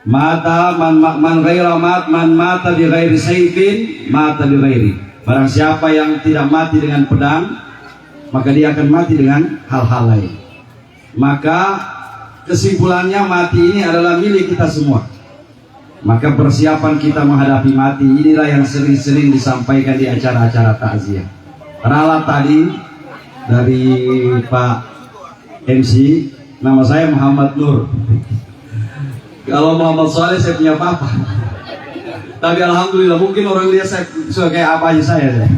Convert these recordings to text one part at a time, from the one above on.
Mata man ghaira man mata bi ghairi sayfin mata bi ghairi. Barang siapa yang tidak mati dengan pedang, maka dia akan mati dengan hal-hal lain. Maka kesimpulannya mati ini adalah milik kita semua. Maka persiapan kita menghadapi mati inilah yang sering-sering disampaikan di acara-acara takziah. Ralat tadi dari Pak MC, nama saya Muhammad Nur. Kalau Muhammad Saleh saya punya papa. Tapi alhamdulillah mungkin orang lihat saya sudah kayak apa aja saya.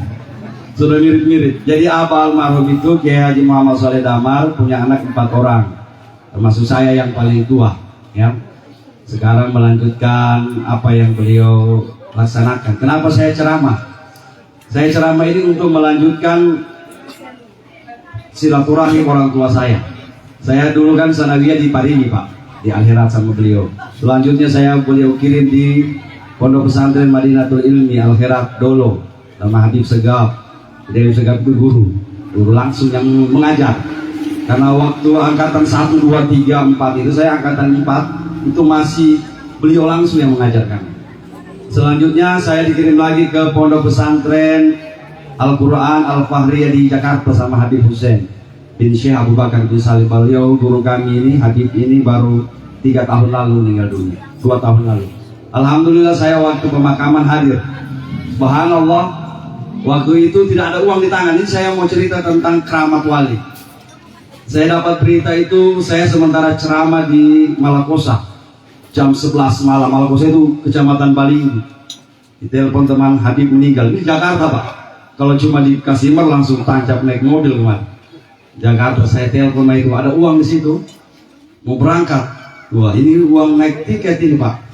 Sudah mirip-mirip. Jadi Abah almarhum itu Kiai Haji Muhammad Saleh Damar punya anak 4 orang. Termasuk saya yang paling tua, ya. Sekarang melanjutkan apa yang beliau laksanakan. Kenapa saya ceramah? Saya ceramah ini untuk melanjutkan silaturahmi orang tua saya. Saya dulu kan sanawiyah di Parigi, Pak. Di akhirat sama beliau. Selanjutnya beliau kirim di Pondok Pesantren Madinatul Ilmi Al-Khirat Dolo sama Habib Segaf. Habib Segaf itu guru langsung yang mengajar. Karena waktu angkatan 1, 2, 3, 4 itu saya angkatan 4 itu masih beliau langsung yang mengajarkan. Selanjutnya saya dikirim lagi ke Pondok Pesantren Al-Quran Al-Fahriyah di Jakarta sama Habib Hussein bin Syekh Abu Bakar bin Salim. Beliau guru kami ini, Habib ini baru 3 tahun lalu meninggal dunia, 2 tahun lalu. Alhamdulillah saya waktu pemakaman hadir. Subhanallah, waktu itu tidak ada uang di tangan. Ini saya mau cerita tentang keramat wali. Saya dapat berita itu, saya sementara ceramah di Malakosa jam 11 malam. Malakosa itu kecamatan Balinggi. Ditelepon teman Habib meninggal. Ini Jakarta, Pak. Kalau cuma di Kasimer langsung tancap naik mobil kemarin. Jakarta, saya telepon itu ada uang di situ, mau berangkat. Wah, ini uang naik tiket ini, Pak.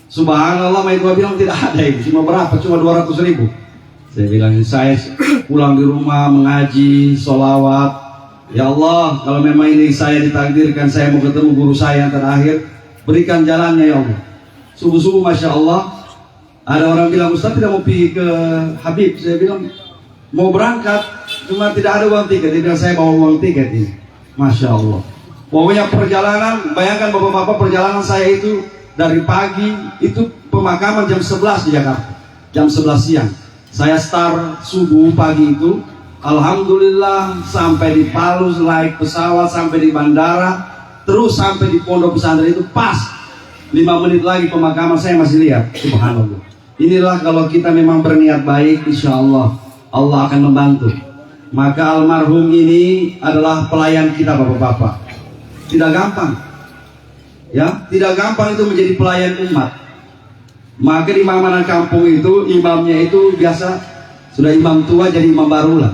Subhanallah, Maikwa bilang tidak ada ini. Cuma berapa? Cuma 200.000. Saya bilang, saya pulang di rumah mengaji, sholawat. Ya Allah, kalau memang ini saya ditakdirkan, saya mau ketemu guru saya yang terakhir, berikan jalannya ya Allah. Subuh-subuh, Masya Allah, ada orang bilang, Ustaz tidak mau pergi ke Habib. Saya bilang, mau berangkat, cuma tidak ada uang tiket. Dia bilang, saya bawa uang tiket ini. Masya Allah. Pokoknya perjalanan, bayangkan bapak-bapak, perjalanan saya itu dari pagi, itu pemakaman jam 11 di Jakarta, jam 11 siang. Saya start subuh pagi itu, alhamdulillah sampai di Palu, naik pesawat sampai di bandara, terus sampai di pondok pesantren itu pas 5 menit lagi pemakaman saya masih lihat. Subhanallah. Inilah kalau kita memang berniat baik, insya Allah Allah akan membantu. Maka almarhum ini adalah pelayan kita, bapak-bapak. Tidak gampang, ya, tidak gampang itu menjadi pelayan umat. Maka di mana kampung itu imamnya itu biasa sudah imam tua jadi imam baru lah.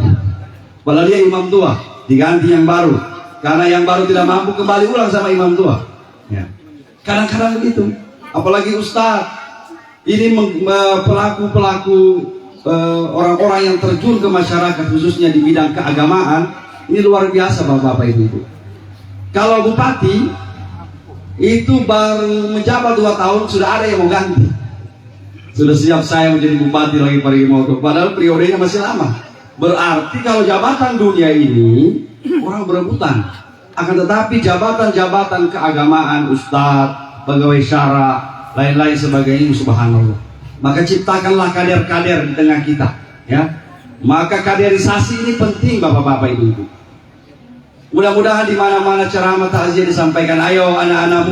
Padahal dia imam tua, diganti yang baru. Karena yang baru tidak mampu kembali ulang sama imam tua. Ya. Kadang-kadang begitu. Apalagi ustaz, ini pelaku-pelaku orang-orang yang terjun ke masyarakat khususnya di bidang keagamaan, ini luar biasa bapak-bapak ibu-ibu. Kalau bupati itu baru menjabat 2 tahun sudah ada yang mau ganti. Sudah siap saya menjadi bupati lagi Parigimoto, padahal periodenya masih lama. Berarti kalau jabatan dunia ini orang berebutan. Akan tetapi jabatan-jabatan keagamaan, ustadz, pegawai syara, lain-lain sebagainya, subhanallah. Maka ciptakanlah kader-kader di tengah kita, ya. Maka kaderisasi ini penting, bapak-bapak ibu-ibu. Mudah-mudahan di mana-mana ceramah takziah disampaikan. Ayo anak-anak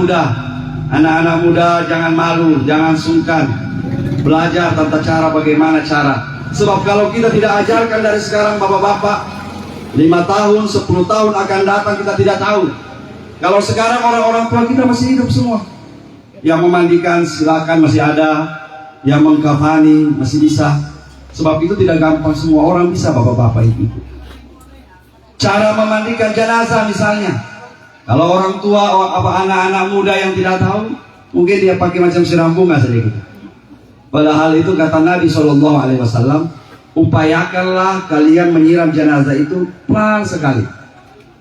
muda jangan malu, jangan sungkan. Belajar tata cara, bagaimana cara. Sebab kalau kita tidak ajarkan dari sekarang, bapak-bapak, 5 tahun, 10 tahun akan datang kita tidak tahu. Kalau sekarang orang-orang tua kita masih hidup semua. Yang memandikan silakan masih ada, yang mengkafani masih bisa. Sebab itu tidak gampang semua orang bisa, bapak-bapak ibu. Cara memandikan jenazah misalnya, kalau orang tua apa anak-anak muda yang tidak tahu, mungkin dia pakai macam siram bunga sedikit. Padahal itu kata Nabi SAW, upayakanlah kalian menyiram jenazah itu pelan sekali,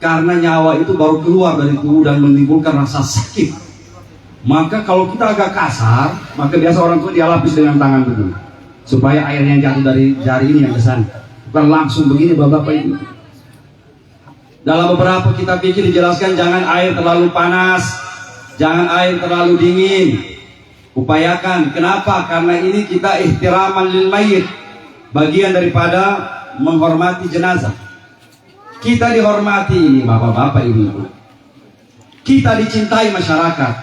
karena nyawa itu baru keluar dari tubuh dan menimbulkan rasa sakit. Maka kalau kita agak kasar, maka biasa orang tua dia lapis dengan tangan begini, supaya air yang jatuh dari jari ini yang ke sana, bukan langsung begini bapak-bapak ibu. Dalam beberapa kitab fikih dijelaskan jangan air terlalu panas, jangan air terlalu dingin. Upayakan. Kenapa? Karena ini kita ihtiraman lil mayyit, bagian daripada menghormati jenazah. Kita dihormati ini bapak-bapak, ibu-ibu. Kita dicintai masyarakat.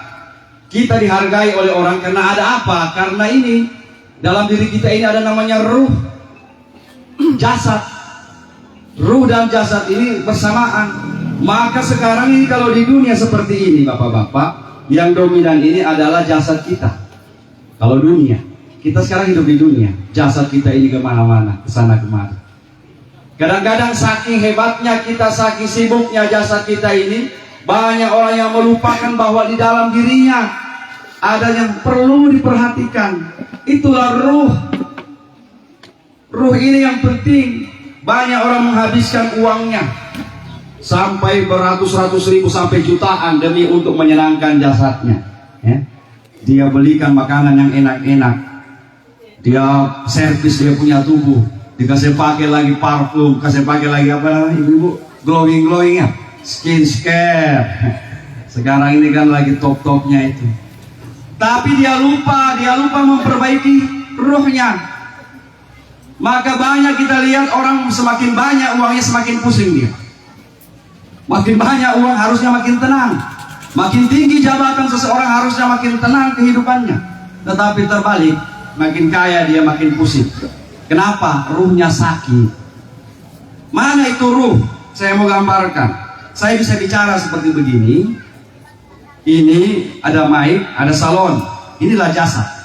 Kita dihargai oleh orang karena ada apa? Karena ini dalam diri kita ini ada namanya ruh, jasad. Ruh dan jasad ini bersamaan. Maka sekarang ini kalau di dunia seperti ini bapak-bapak, yang dominan ini adalah jasad kita. Kalau dunia, kita sekarang hidup di dunia, jasad kita ini kemana-mana, kesana kemari. Kadang-kadang saking hebatnya kita, saking sibuknya jasad kita ini, banyak orang yang melupakan bahwa di dalam dirinya ada yang perlu diperhatikan. Itulah ruh. Ruh ini yang penting. Banyak orang menghabiskan uangnya sampai beratus-ratus ribu sampai jutaan demi untuk menyenangkan jasadnya, ya. Dia belikan makanan yang enak-enak, dia servis dia punya tubuh, dikasih pakai lagi parfum, kasih pakai lagi apa namanya ibu-ibu, glowing ya, skin care. Sekarang ini kan lagi top-topnya itu. Tapi dia lupa memperbaiki ruhnya. Maka banyak kita lihat orang semakin banyak uangnya semakin pusing dia. Makin banyak uang harusnya makin tenang. Makin tinggi jabatan seseorang harusnya makin tenang kehidupannya. Tetapi terbalik, makin kaya dia makin pusing. Kenapa? Ruhnya sakit. Mana itu ruh? Saya mau gambarkan. Saya bisa bicara seperti begini. Ini ada mic, ada salon. Inilah jasad.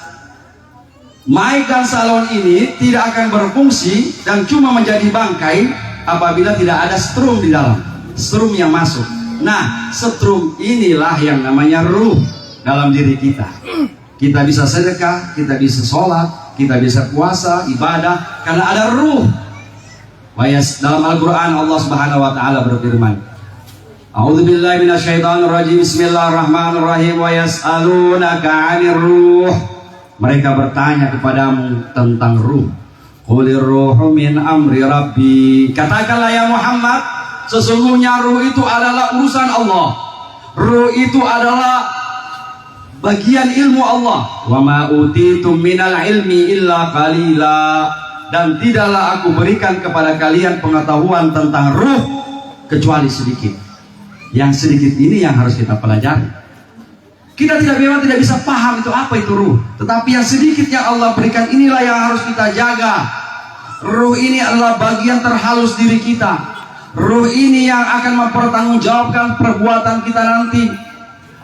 Mic dan salon ini tidak akan berfungsi dan cuma menjadi bangkai apabila tidak ada strum di dalam. Strum yang masuk. Nah, strum inilah yang namanya ruh dalam diri kita. Kita bisa sedekah, kita bisa sholat, kita bisa puasa, ibadah, karena ada ruh. Dalam Al-Quran Allah Subhanahu Wa Taala berfirman, A'udzubillahi minasyaitonirrajim. Bismillahirrahmanirrahim. Wa yas'alunaka 'anir ruh. Mereka bertanya kepadamu tentang ruh. Qulir ruhu min amri rabbi. Katakanlah ya Muhammad, sesungguhnya ruh itu adalah urusan Allah. Ruh itu adalah bagian ilmu Allah. Wa ma utitum minal ilmi illa qalila. Dan tidaklah aku berikan kepada kalian pengetahuan tentang ruh kecuali sedikit. Yang sedikit ini yang harus kita pelajari. Kita memang tidak bisa paham itu apa itu ruh. Tetapi yang sedikit yang Allah berikan inilah yang harus kita jaga. Ruh ini adalah bagian terhalus diri kita. Ruh ini yang akan mempertanggungjawabkan perbuatan kita nanti.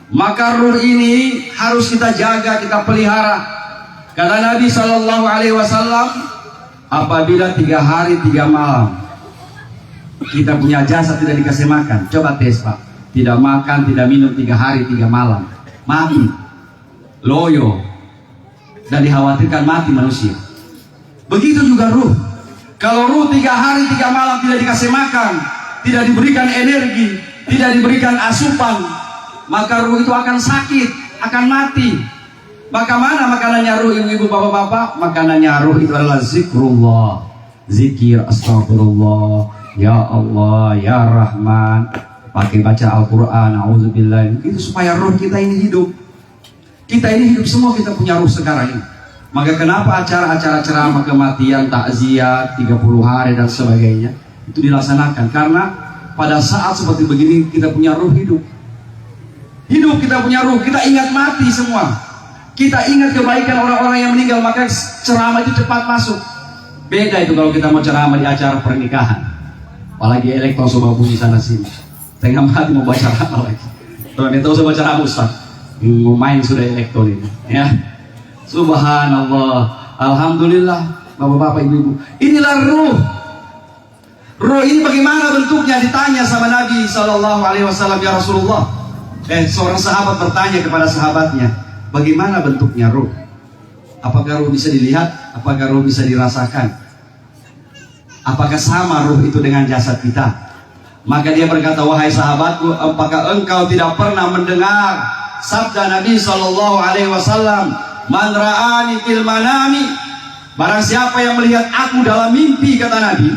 Maka ruh ini harus kita jaga, kita pelihara. Kata Nabi SAW, apabila 3 hari 3 malam kita punya jasad tidak dikasih makan, coba tes Pak, tidak makan, tidak minum 3 hari 3 malam, mati, loyo, dan dikhawatirkan mati manusia. Begitu juga ruh. Kalau ruh 3 hari 3 malam tidak dikasih makan, tidak diberikan energi, tidak diberikan asupan, maka ruh itu akan sakit, akan mati. Maka mana makanannya ruh, ibu-ibu, bapak-bapak? Makanannya ruh itu adalah zikrullah, zikir, astagfirullah, ya Allah, ya Rahman, pakai baca Al-Quran, a'udzubillah. Itu supaya ruh kita ini hidup. Kita ini hidup semua, kita punya ruh sekarang ini. Maka kenapa acara-acara ceramah kematian, takziah, 30 hari dan sebagainya itu dilaksanakan? Karena pada saat seperti begini kita punya ruh hidup. Hidup, kita punya ruh, kita ingat mati semua. Kita ingat kebaikan orang-orang yang meninggal, maka ceramah itu cepat masuk. Beda itu kalau kita mau ceramah di acara pernikahan. Apalagi elektron sobat puji sana sini. Tengah mati mau baca ceramah lagi. Kalau kita usah baca ceramah Ustaz, mau main sudah elektron ini. Ya. Subhanallah. Alhamdulillah, bapak-bapak, ibu-ibu. Inilah ruh. Ruh ini bagaimana bentuknya? Ditanya sama Nabi SAW, ya Rasulullah. Seorang sahabat bertanya kepada sahabatnya, bagaimana bentuknya ruh? Apakah ruh bisa dilihat? Apakah ruh bisa dirasakan? Apakah sama ruh itu dengan jasad kita? Maka dia berkata, wahai sahabatku, apakah engkau tidak pernah mendengar sabda Nabi SAW, man ra'ani fil manami, barang siapa yang melihat aku dalam mimpi, kata Nabi.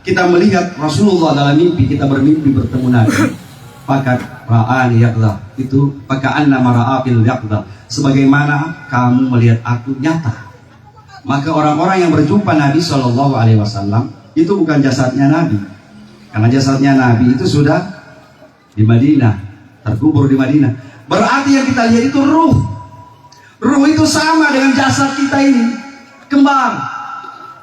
Kita melihat Rasulullah dalam mimpi, kita bermimpi bertemu Nabi. Fakat ra'ani yaqdha, itu faka'anna mara'afil yaqdha, sebagaimana kamu melihat aku nyata. Maka orang-orang yang berjumpa Nabi Shallallahu Alaihi Wasallam itu bukan jasadnya Nabi, karena jasadnya Nabi itu sudah di Madinah, terkubur di Madinah. Berarti yang kita lihat itu ruh. Ruh itu sama dengan jasad kita ini, kembar.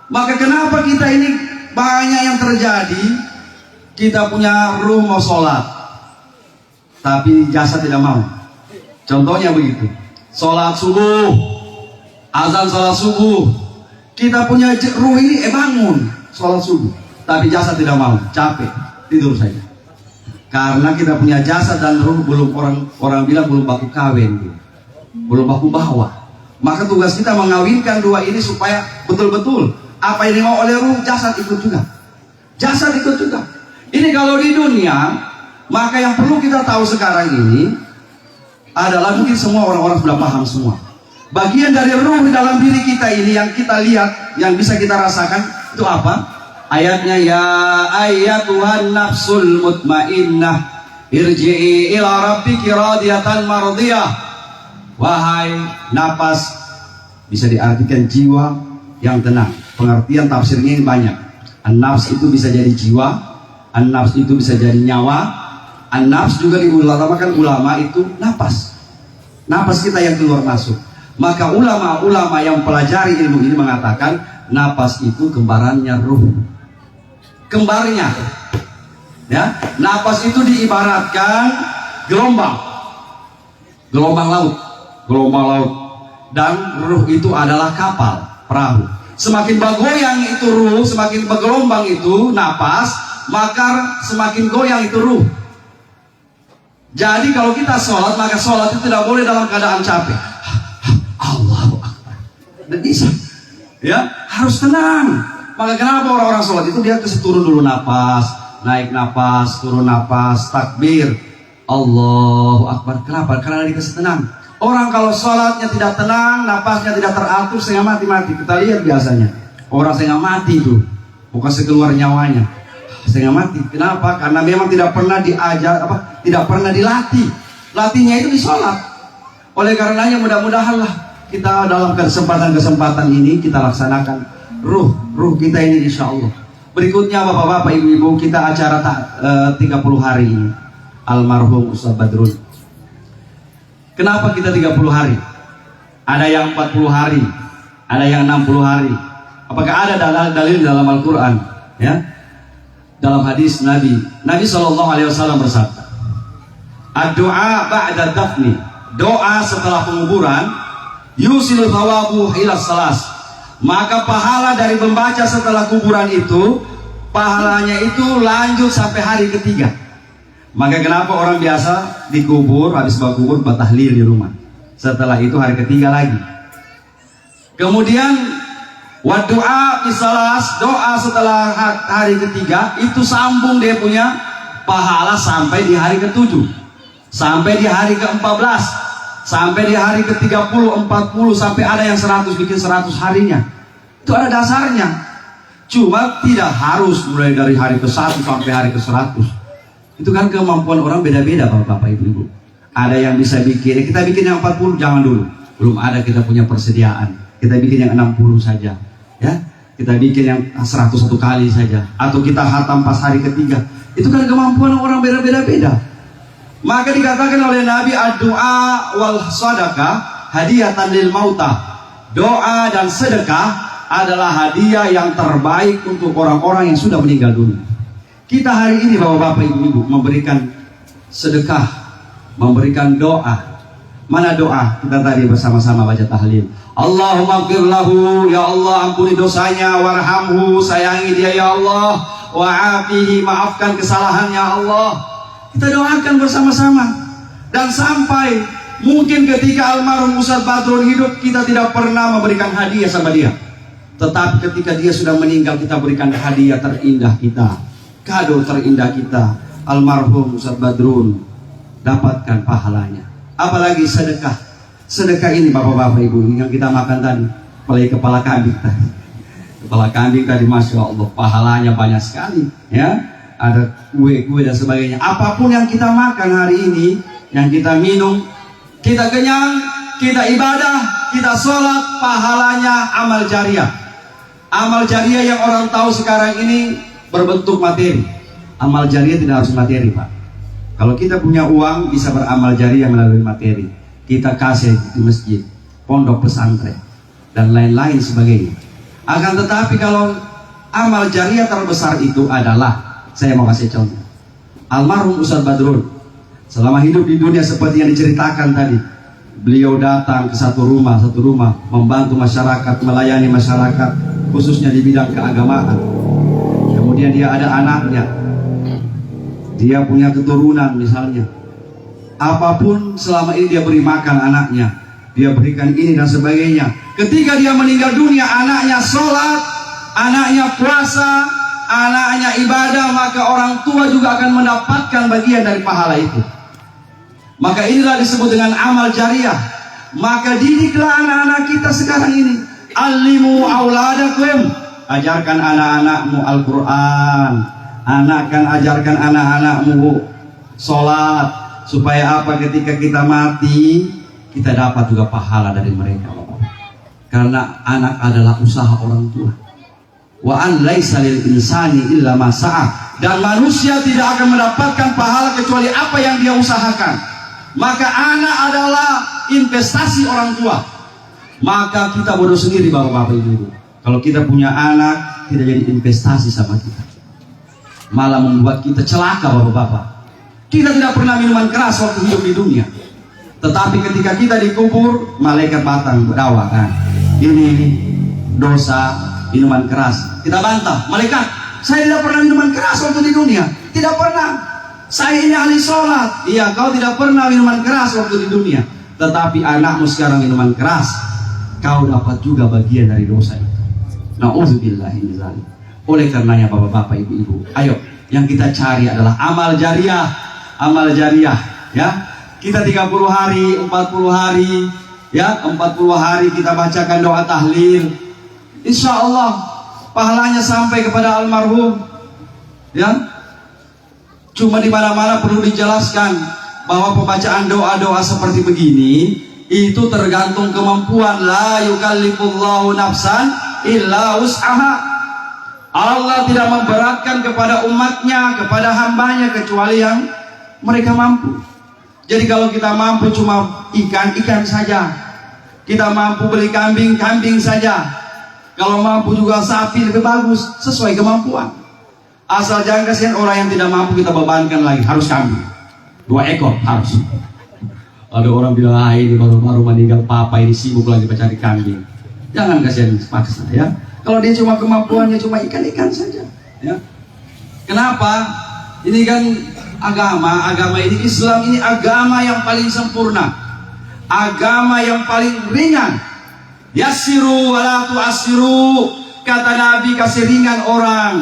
Maka kenapa kita ini banyak yang terjadi? Kita punya ruh mau sholat, tapi jasad tidak mau. Contohnya begitu. Sholat subuh, azan sholat subuh. Kita punya ruh ini bangun sholat subuh, tapi jasad tidak mau, capek, tidur saja. Karena kita punya jasad dan ruh belum, orang bilang belum baku kawin, belum baku bawa. Maka tugas kita mengawinkan dua ini supaya betul-betul apa yang mau oleh ruh, jasad ikut juga. Jasad ikut juga. Ini kalau di dunia, maka yang perlu kita tahu sekarang ini adalah, mungkin semua orang-orang sudah paham semua. Bagian dari ruh di dalam diri kita ini yang kita lihat, yang bisa kita rasakan, itu apa? Ayatnya, ya ayyatuhan nafsul mutmainnah irji'i ila rabbiki radiyatan mardiyah. Wahai napas, bisa diartikan jiwa yang tenang. Pengertian tafsirnya ini banyak. An-nafs itu bisa jadi jiwa, an-nafs itu bisa jadi nyawa, an-nafs juga diulamakan ulama itu napas. Napas kita yang keluar masuk. Maka ulama-ulama yang pelajari ilmu ini mengatakan napas itu kembarannya ruh. Kembarnya. Ya, napas itu diibaratkan gelombang. Gelombang laut. Gelombang laut. Dan ruh itu adalah kapal, perahu. Semakin bergoyang itu ruh, semakin bergelombang itu napas, maka semakin goyang itu ruh. Jadi kalau kita sholat, maka sholat itu tidak boleh dalam keadaan capek. Allahu Akbar. Tidak bisa. Ya, harus tenang. Maka kenapa orang-orang sholat itu dia kasih turun dulu napas, naik napas, turun napas, takbir, Allahu Akbar. Kenapa? Karena dikasih tenang. Orang kalau sholatnya tidak tenang, napasnya tidak teratur, setengah mati-mati. Kita lihat biasanya orang setengah mati itu, bukan sekeluar nyawanya, setengah mati. Kenapa? Karena memang tidak pernah diajar, tidak pernah dilatih. Latihnya itu di sholat. Oleh karenanya mudah-mudahanlah kita dalam kesempatan-kesempatan ini kita laksanakan ruh kita ini, insya Allah. Berikutnya bapak-bapak, ibu-ibu, kita acara 30 hari ini almarhum Ustaz Badrun. Kenapa kita 30 hari? Ada yang 40 hari, ada yang 60 hari. Apakah ada dalil dalam Al-Quran? Ya, dalam hadis Nabi SAW bersabda, ad-du'a ba'da dafni, doa setelah penguburan, yusilu thawabu ila salas, maka pahala dari membaca setelah kuburan itu, pahalanya itu lanjut sampai hari ketiga. Maka kenapa orang biasa dikubur, habis kubur tahlil di rumah, setelah itu hari ketiga lagi. Kemudian wadu'a isalas, doa setelah hari ketiga itu sambung, dia punya pahala sampai di hari ke-7, sampai di hari ke-14, sampai di hari ke-30, 40, sampai ada yang 100, bikin 100 harinya. Itu ada dasarnya. Cuma tidak harus mulai dari hari ke-1 sampai hari ke-100. Itu kan kemampuan orang beda-beda, bapak-bapak, ibu-ibu. Ada yang bisa bikin, kita bikin yang 40 jangan dulu, belum ada kita punya persediaan. Kita bikin yang 60 saja, ya. Kita bikin yang 101 kali saja, atau kita khatam pas hari ketiga. Itu kan kemampuan orang beda-beda. Maka dikatakan oleh Nabi, ad-du'a wal sadaqah hadiyatan lil mauta. Doa dan sedekah adalah hadiah yang terbaik untuk orang-orang yang sudah meninggal dunia. Kita hari ini bapak-bapak, ibu-ibu, memberikan sedekah, memberikan doa. Mana doa? Kita tadi bersama-sama baca tahlil. Allahumma ighfir lahu, ya Allah ampuni dosanya, warhamhu, sayangi dia ya Allah, wa'afihi, maafkan kesalahannya Allah. Kita doakan bersama-sama. Dan sampai mungkin ketika almarhum Ustaz Badrun hidup, kita tidak pernah memberikan hadiah sama dia. Tetapi ketika dia sudah meninggal, kita berikan hadiah terindah kita, kado terindah kita. Almarhum Ustaz Badrun dapatkan pahalanya. Apalagi sedekah. Sedekah ini bapak-bapak, ibu, yang kita makan tadi, apalagi kepala kambing tadi. Kepala kambing tadi, masya Allah, pahalanya banyak sekali, ya. Ada kue-kue dan sebagainya. Apapun yang kita makan hari ini, yang kita minum, kita kenyang, kita ibadah, kita sholat, pahalanya amal jariah. Amal jariah yang orang tahu sekarang ini berbentuk materi. Amal jariah tidak harus materi, Pak. Kalau kita punya uang bisa beramal jariah melalui materi. Kita kasih di masjid, pondok pesantren, dan lain-lain sebagainya. Akan tetapi kalau amal jariah terbesar itu adalah, saya mau kasih contoh. Almarhum Ustaz Badrun, selama hidup di dunia seperti yang diceritakan tadi, beliau datang ke satu rumah, membantu masyarakat, melayani masyarakat, khususnya di bidang keagamaan. Kemudian dia ada anaknya, dia punya keturunan misalnya. Apapun selama ini dia beri makan anaknya, dia berikan ini dan sebagainya. Ketika dia meninggal dunia, anaknya sholat, anaknya puasa, anaknya ibadah, maka orang tua juga akan mendapatkan bagian dari pahala itu. Maka inilah disebut dengan amal jariah. Maka didiklah anak-anak kita sekarang ini. Alimu auladakum, ajarkan anak-anakmu Al-Quran. Ajarkan anak-anakmu sholat, supaya apa? Ketika kita mati, kita dapat juga pahala dari mereka. Karena anak adalah usaha orang tua. Wa an laisa lil insani illa ma sa'a, dan manusia tidak akan mendapatkan pahala kecuali apa yang dia usahakan. Maka anak adalah investasi orang tua. Maka kita bodoh sendiri bapak-bapak ibu. Kalau kita punya anak tidak jadi investasi sama kita, malah membuat kita celaka bapak-bapak. Kita tidak pernah minuman keras waktu hidup di dunia, tetapi ketika kita dikubur, malaikat batang berdakwah kan, ini dosa minuman keras. Kita bantah, malaikat, saya tidak pernah minuman keras waktu di dunia. Tidak pernah. Saya ini ahli sholat. Iya, kau tidak pernah minuman keras waktu di dunia. Tetapi anakmu sekarang minuman keras, kau dapat juga bagian dari dosa itu. Na'udzubillah min dzalik. Oleh karenanya bapak-bapak, ibu-ibu, ayo, yang kita cari adalah amal jariah. Amal jariah, ya. Kita 30 hari, 40 hari, ya, 40 hari kita bacakan doa tahlil. Insya Allah pahalanya sampai kepada almarhum, ya. Cuma di mana-mana perlu dijelaskan bahwa pembacaan doa-doa seperti begini itu tergantung kemampuan. La yukallifullahu nafsan illa wus'aha. Allah tidak memberatkan kepada umatnya, kepada hambanya, kecuali yang mereka mampu. Jadi kalau kita mampu cuma ikan saja, kita mampu beli kambing saja. Kalau mampu juga sapi lebih bagus, sesuai kemampuan. Asal jangan kasihan orang yang tidak mampu kita bebankan lagi, harus kambing 2 ekor harus. Ada orang bilang, ini baru meninggal papa, ini sibuk lagi mencari kambing. Jangan kasihan paksa, ya. Kalau dia cuma kemampuannya cuma ikan saja, ya. Kenapa? Ini kan agama ini, Islam ini agama yang paling sempurna, agama yang paling ringan. Yassiru wala tu'assiru, kata Nabi, kasih ringan orang,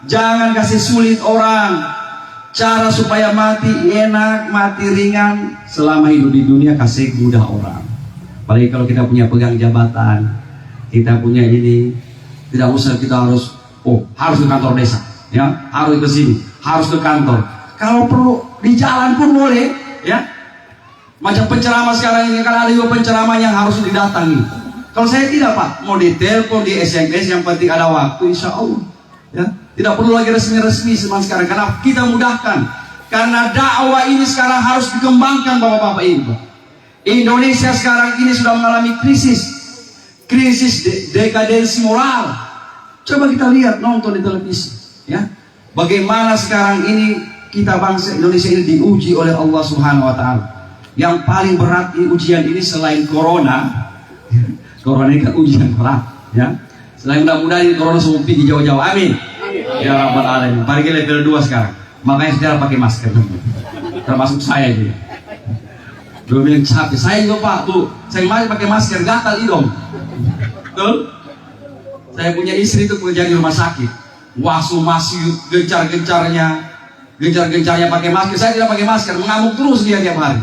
jangan kasih sulit orang. Cara supaya mati enak, mati ringan selama hidup di dunia, kasih mudah orang. Apalagi kalau kita punya pegang jabatan, kita punya ini, tidak usah kita harus ke kantor desa, ya, harus ke sini, harus ke kantor. Kalau perlu di jalan pun boleh, ya. Macam penceramah sekarang ini, kan ada juga penceramah yang harus didatangi. Kalau saya tidak, Pak, mau ditelepon, di SMS, yang penting ada waktu, insya Allah, ya. Tidak perlu lagi resmi-resmi sekarang, karena kita mudahkan. Karena dakwah ini sekarang harus dikembangkan, bapak-bapak ibu. Indonesia sekarang ini sudah mengalami krisis dekadensi moral. Coba kita lihat, nonton di televisi, ya, bagaimana sekarang ini kita bangsa Indonesia ini diuji oleh Allah Subhanahu Wa Taala. Yang paling berat di ujian ini selain corona, corona ini kan ujian berat, ya. Selain mudah-mudahan corona semua pergi jauh-jauh, amin. Ya Rabbal Alamin. Pergi level 2 sekarang. Makanya saudara pakai masker, termasuk saya juga. Dua bilang capek, saya juga Pak, tuh saya masih pakai masker, gatal hidung. Betul? Saya punya istri itu kerja di rumah sakit, wasu masih gencar-gencarnya pakai masker. Saya tidak pakai masker, mengamuk terus dia tiap hari.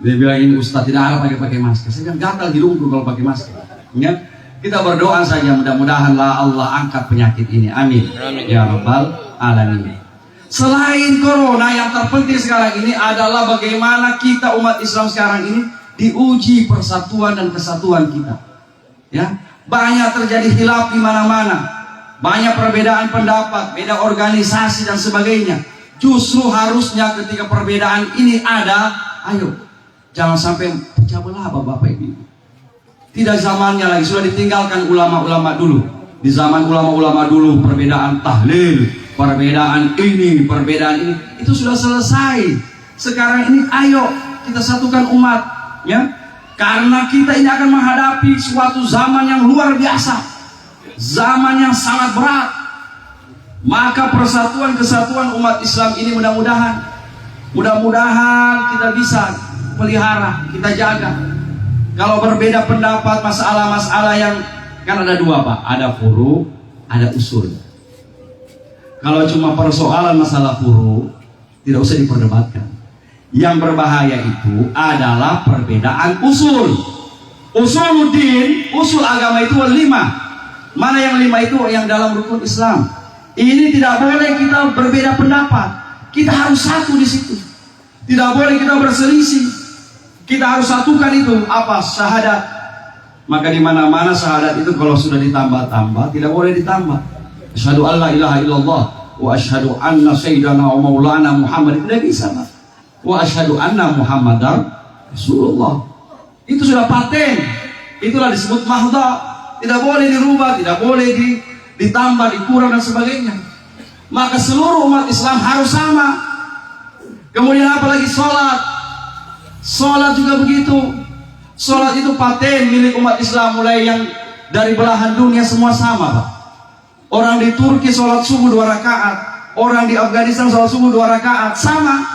Dia bilang, ini Ustaz tidak ada pakai masker. Saya bilang, gatal hidungku kalau pakai masker, ya. Kita berdoa saja, mudah-mudahanlah Allah angkat penyakit ini, amin. Ya Rabbal Alamin. Selain corona, yang terpenting sekarang ini adalah bagaimana kita umat Islam sekarang ini diuji persatuan dan kesatuan kita. Ya, banyak terjadi khilaf di mana-mana, banyak perbedaan pendapat, beda organisasi dan sebagainya. Justru harusnya ketika perbedaan ini ada, ayo jangan sampai pecah belah bapak-bapak ini. Tidak zamannya lagi, sudah ditinggalkan ulama-ulama dulu. Di zaman ulama-ulama dulu perbedaan tahlil, perbedaan ini, perbedaan ini, itu sudah selesai. Sekarang ini ayo kita satukan umat, ya. Karena kita ini akan menghadapi suatu zaman yang luar biasa, zaman yang sangat berat. Maka persatuan kesatuan umat Islam ini mudah-mudahan kita bisa pelihara, kita jaga. Kalau berbeda pendapat masalah-masalah yang kan ada dua Pak, ada furu, ada usul. Kalau cuma persoalan masalah furu, tidak usah diperdebatkan. Yang berbahaya itu adalah perbedaan usul. Usuluddin, usul agama itu 5. Mana yang 5 itu? Yang dalam rukun Islam. Ini tidak boleh kita berbeda pendapat. Kita harus satu di situ. Tidak boleh kita berselisih. Kita harus satukan itu. Apa? Syahadat. Maka di mana-mana syahadat itu kalau sudah ditambah-tambah, tidak boleh ditambah. Asyhadu an la ilaha illallah wa asyhadu anna sayyidana wa maulana Muhammad. Tidak bisa, Pak. Wa asyhadu anna Muhammadar Rasulullah. Itu sudah paten. Itulah disebut mahda. Tidak boleh dirubah, tidak boleh ditambah, dikurang dan sebagainya. Maka seluruh umat Islam harus sama. Kemudian apalagi sholat. Sholat juga begitu. Sholat itu paten milik umat Islam, mulai yang dari belahan dunia semua sama, Pak. Orang di Turki sholat subuh 2 rakaat, orang di Afghanistan sholat subuh 2 rakaat, sama.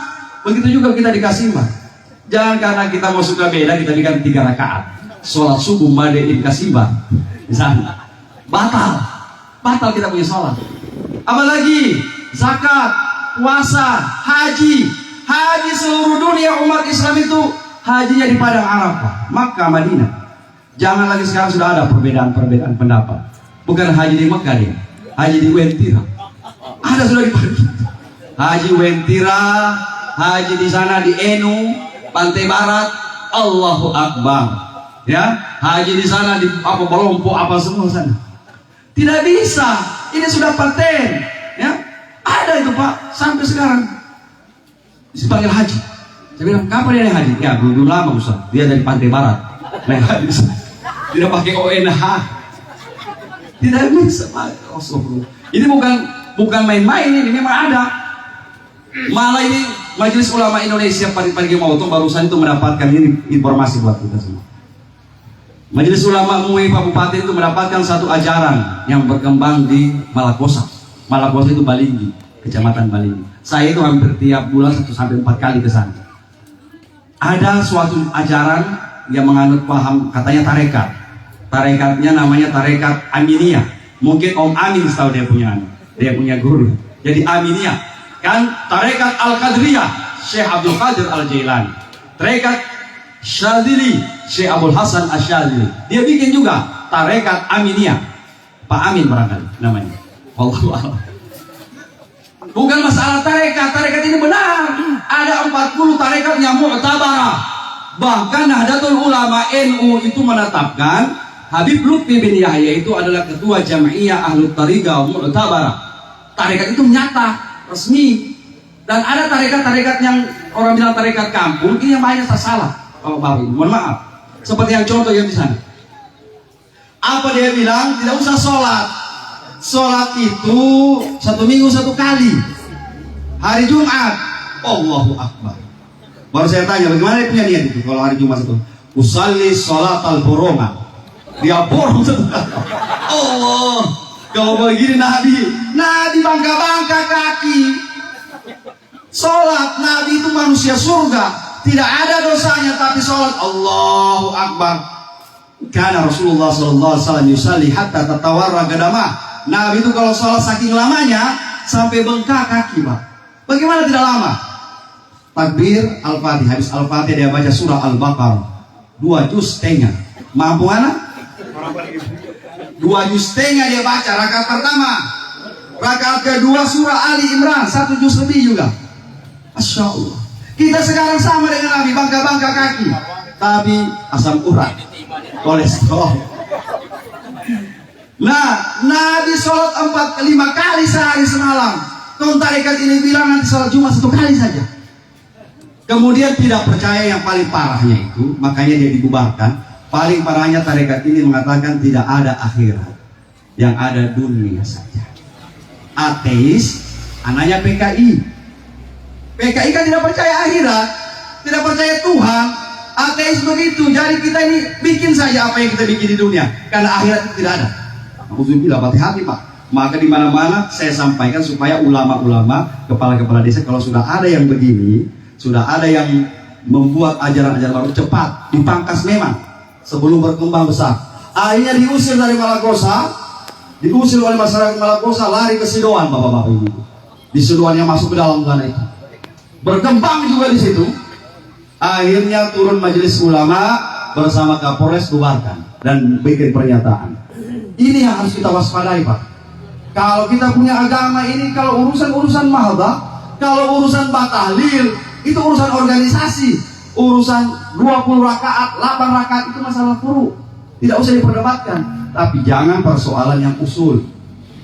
Begitu juga kita dikasih Mbak. Jangan karena kita mau suka beda kita bikin 3 rakaat. Sholat subuh made in Kasibah misalnya, batal kita punya sholat. Apalagi zakat, puasa, haji seluruh dunia umat Islam itu hajinya di Padang Arafah, Makkah, Madinah. Jangan lagi sekarang sudah ada perbedaan pendapat. Bukan haji di Makkah dia, haji di Wentira. Ada sudah di Padang. Haji Wentira, haji di sana di Enu, Pantai Barat, Allahu Akbar. Ya, haji di sana di apa Balompo apa semua sana. Tidak bisa. Ini sudah paten. Ya, ada itu Pak sampai sekarang. Dipanggil haji. Saya bilang, kapan dia naik haji? Ya, belum lama Ustaz. Dia dari Pantai Barat. Naik haji. Tidak pakai ONH. Tidak bisa, Pak. Ini bukan main-main, ini memang ada. Malah ini Majelis Ulama Indonesia pagi-pagi mau barusan itu mendapatkan ini informasi buat kita semua. Majelis Ulama MUI Kabupaten itu mendapatkan satu ajaran yang berkembang di Malakosa. Malakosa itu Balinggi, Kecamatan Balinggi. Saya itu hampir tiap bulan 1 sampai 4 kali ke sana. Ada suatu ajaran yang menganut paham katanya tarekat. Tarekatnya namanya tarekat Aminiyah. Mungkin Om Amin tahu dia punya guru. Jadi Aminiyah. Kan tarekat Al-Qadriyah Syekh Abdul Qadir Al-Jailani, tarekat Syadzili Syekh Abdul Hasan Asyadzili. Dia bikin juga tarekat Aminiyah, Pak Amin barangkali namanya. Wallahu a'lam. Bukan masalah tarekat ini benar. Ada 40 tarekat yang mu'tabarah. Bahkan Nahdlatul Ulama NU itu menetapkan Habib Lutfi bin Yahya itu adalah ketua Jam'iyah Ahlul Tariqah Mu'tabarah. Tarekat itu nyata, resmi. Dan ada tarekat-tarekat yang orang bilang tarekat kampung, ini yang banyak salah. Oh, Bapak, mohon maaf. Seperti yang contoh yang di sana. Apa dia bilang? Tidak usah sholat. Sholat itu 1 minggu 1 kali. Hari Jumat, Allahu Akbar. Baru saya tanya, bagaimana dia punya niat itu? Kalau hari Jumat itu, usalli sholat al-buroma. Dia borong 1 kali. Allah. Kalau begini Nabi bangga-bangga kaki. Sholat Nabi itu manusia surga, tidak ada dosanya, tapi sholat Allahu Akbar. Karena Rasulullah SAW yusalli hatta tatawarra gadamah. Nabi itu kalau sholat saking lamanya sampai bengkak kaki, Pak. Bagaimana tidak lama? Takbir Al-Fatihah, habis Al-Fatihah dia baca surah Al-Baqarah 2 juz setengah. Mampu anak? 2 juz setengah dia baca rakaat pertama. Rakaat kedua surah Ali Imran 1 juz lebih juga. Masya Allah. Kita sekarang sama dengan Nabi, bangga-bangga kaki. tapi asam urat, kolesterol. Nah, Nabi sholat 5 kali sehari semalam. Kaum tarekat ini bilang nanti sholat Jumat 1 kali saja. Kemudian tidak percaya yang paling parahnya itu, makanya dia dibubarkan. Paling parahnya tarekat ini mengatakan tidak ada akhirat, yang ada dunia saja. Ateis, anaknya PKI. PKI kan tidak percaya akhirat, tidak percaya Tuhan. Ateis begitu. Jadi kita ini bikin saja apa yang kita bikin di dunia, karena akhirat itu tidak ada. Alhamdulillah, hati-hati Pak. Maka di mana-mana saya sampaikan supaya ulama-ulama, kepala-kepala desa, kalau sudah ada yang begini, sudah ada yang membuat ajaran-ajaran baru, cepat dipangkas memang sebelum berkembang besar. Akhirnya diusir dari Malakosa, diusir oleh masyarakat Malakosa, lari ke Sidoan, bapak-bapak ibu. Di Sidoan yang masuk ke dalam tanah itu, berkembang juga di situ. Akhirnya turun majelis ulama bersama Kapolres, bubarkan dan bikin pernyataan. Ini yang harus kita waspadai Pak. Kalau kita punya agama ini, kalau urusan mahaba, kalau urusan batahlil, itu urusan organisasi. Urusan 20 rakaat, 8 rakaat itu masalah furu, tidak usah diperdebatkan. Tapi jangan persoalan yang usul,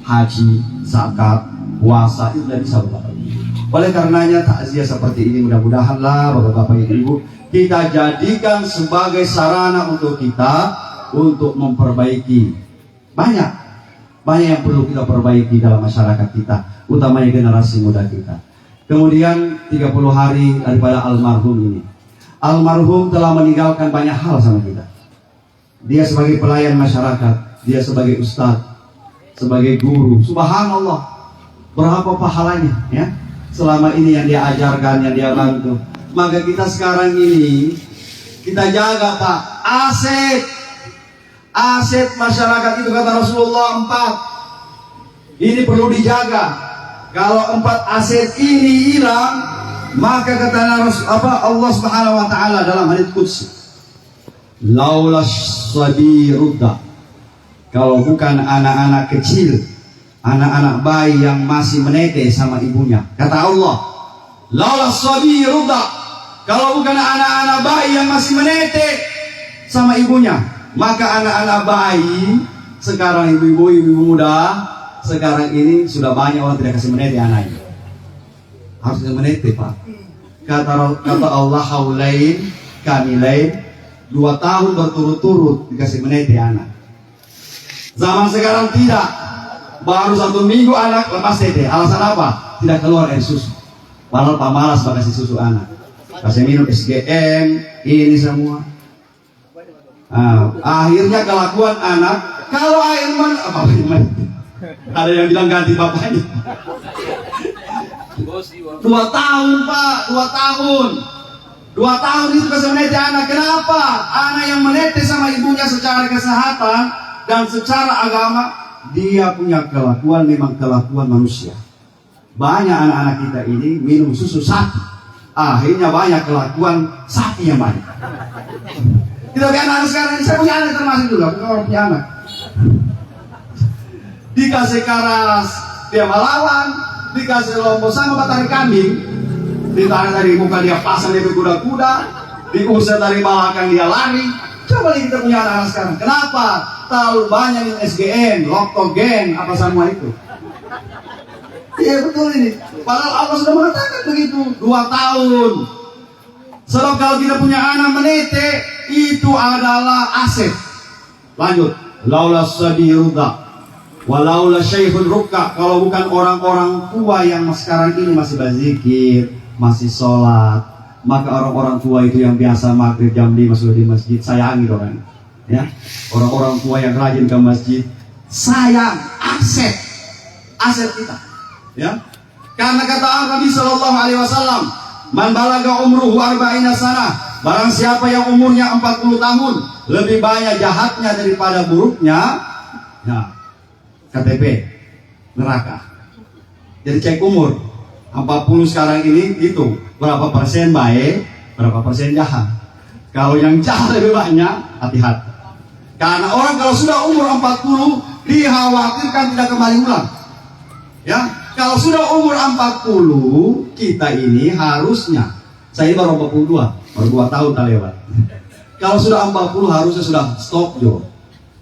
haji, zakat, puasa, itu tidak bisa Bapak. Oleh karenanya takziah seperti ini mudah-mudahanlah Bapak-bapak Ibu kita jadikan sebagai sarana untuk kita untuk memperbaiki. Banyak yang perlu kita perbaiki dalam masyarakat kita, utamanya generasi muda kita. Kemudian 30 hari daripada almarhum ini. Almarhum telah meninggalkan banyak hal sama kita. Dia sebagai pelayan masyarakat, dia sebagai ustadz, sebagai guru. Subhanallah, berapa pahalanya ya selama ini yang dia ajarkan, yang dia bantu. Maka kita sekarang ini kita jaga Pak, aset masyarakat itu kata Rasulullah 4. Ini perlu dijaga. Kalau 4 aset ini hilang, maka kata Allah Subhanahu wa taala dalam hadits qudsi, laulas sabirudda, kalau bukan anak-anak kecil, anak-anak bayi yang masih menetes sama ibunya, kata Allah, laulas sabirudda, kalau bukan anak-anak bayi yang masih menetes sama ibunya, maka anak-anak bayi sekarang, ibu-ibu muda sekarang ini sudah banyak orang tidak kasih menete anaknya. Harus menete Pak. Kata Allah, haulain kamilain, 2 tahun berturut-turut dikasih menete anak. Zaman sekarang tidak, baru 1 minggu anak lepas tete. Alasan apa? Tidak keluar air susu. Padahal pamalas kasih susu anak, kasih minum SGM, ini semua. Akhirnya kelakuan anak, kalau air mana apa ada yang bilang ganti bapaknya. 2 tahun Pak, 2 tahun. 2 tahun itu kasih menete anak. Kenapa? Anak yang menete sama ibunya secara kesehatan dan secara agama, dia punya kelakuan memang kelakuan manusia. Banyak anak-anak kita ini minum susu sapi, akhirnya banyak kelakuan sapi yang banyak. Kita punya anak sekarang, saya punya anak termasuk juga, orang punya anak. Dikasih karas, dia melawan. Dikasih lombok sama batang kambing, ditarik dari muka dia pasang dia berkuda-kuda, diusir dari belakang dia lari. Coba lihat kita punya anak-anak sekarang. Kenapa? Terlalu banyak yang SGN, loktogen, apa semua itu. Iya betul ini. Padahal Allah sudah mengatakan begitu, 2 tahun. Sebab kalau kita punya anak menete, itu adalah aset. Lanjut. Laula sabirudda walaula syekhun rukka, kalau bukan orang-orang tua yang sekarang ini masih berzikir, masih sholat, maka orang-orang tua itu yang biasa maghrib jam 5 sudah di masjid, sayangi orang ya. Orang-orang tua yang rajin ke masjid, sayang, aset kita ya. Karena kata Nabi sallallahu alaihi wasallam, man balaga umruhu arba'ina sanah, barang siapa yang umurnya 40 tahun lebih banyak jahatnya daripada buruknya, nah KTP neraka. Jadi cek umur 40 sekarang ini itu berapa persen baik, berapa persen jahat. Kalau yang jahat lebih banyak, hati-hati. Karena orang kalau sudah umur 40 dikhawatirkan tidak kembali ulang. Ya, kalau sudah umur 40 kita ini harusnya, saya baru 42, baru 2 tahun tak lewat. Kalau sudah 40 harusnya sudah stop Jo.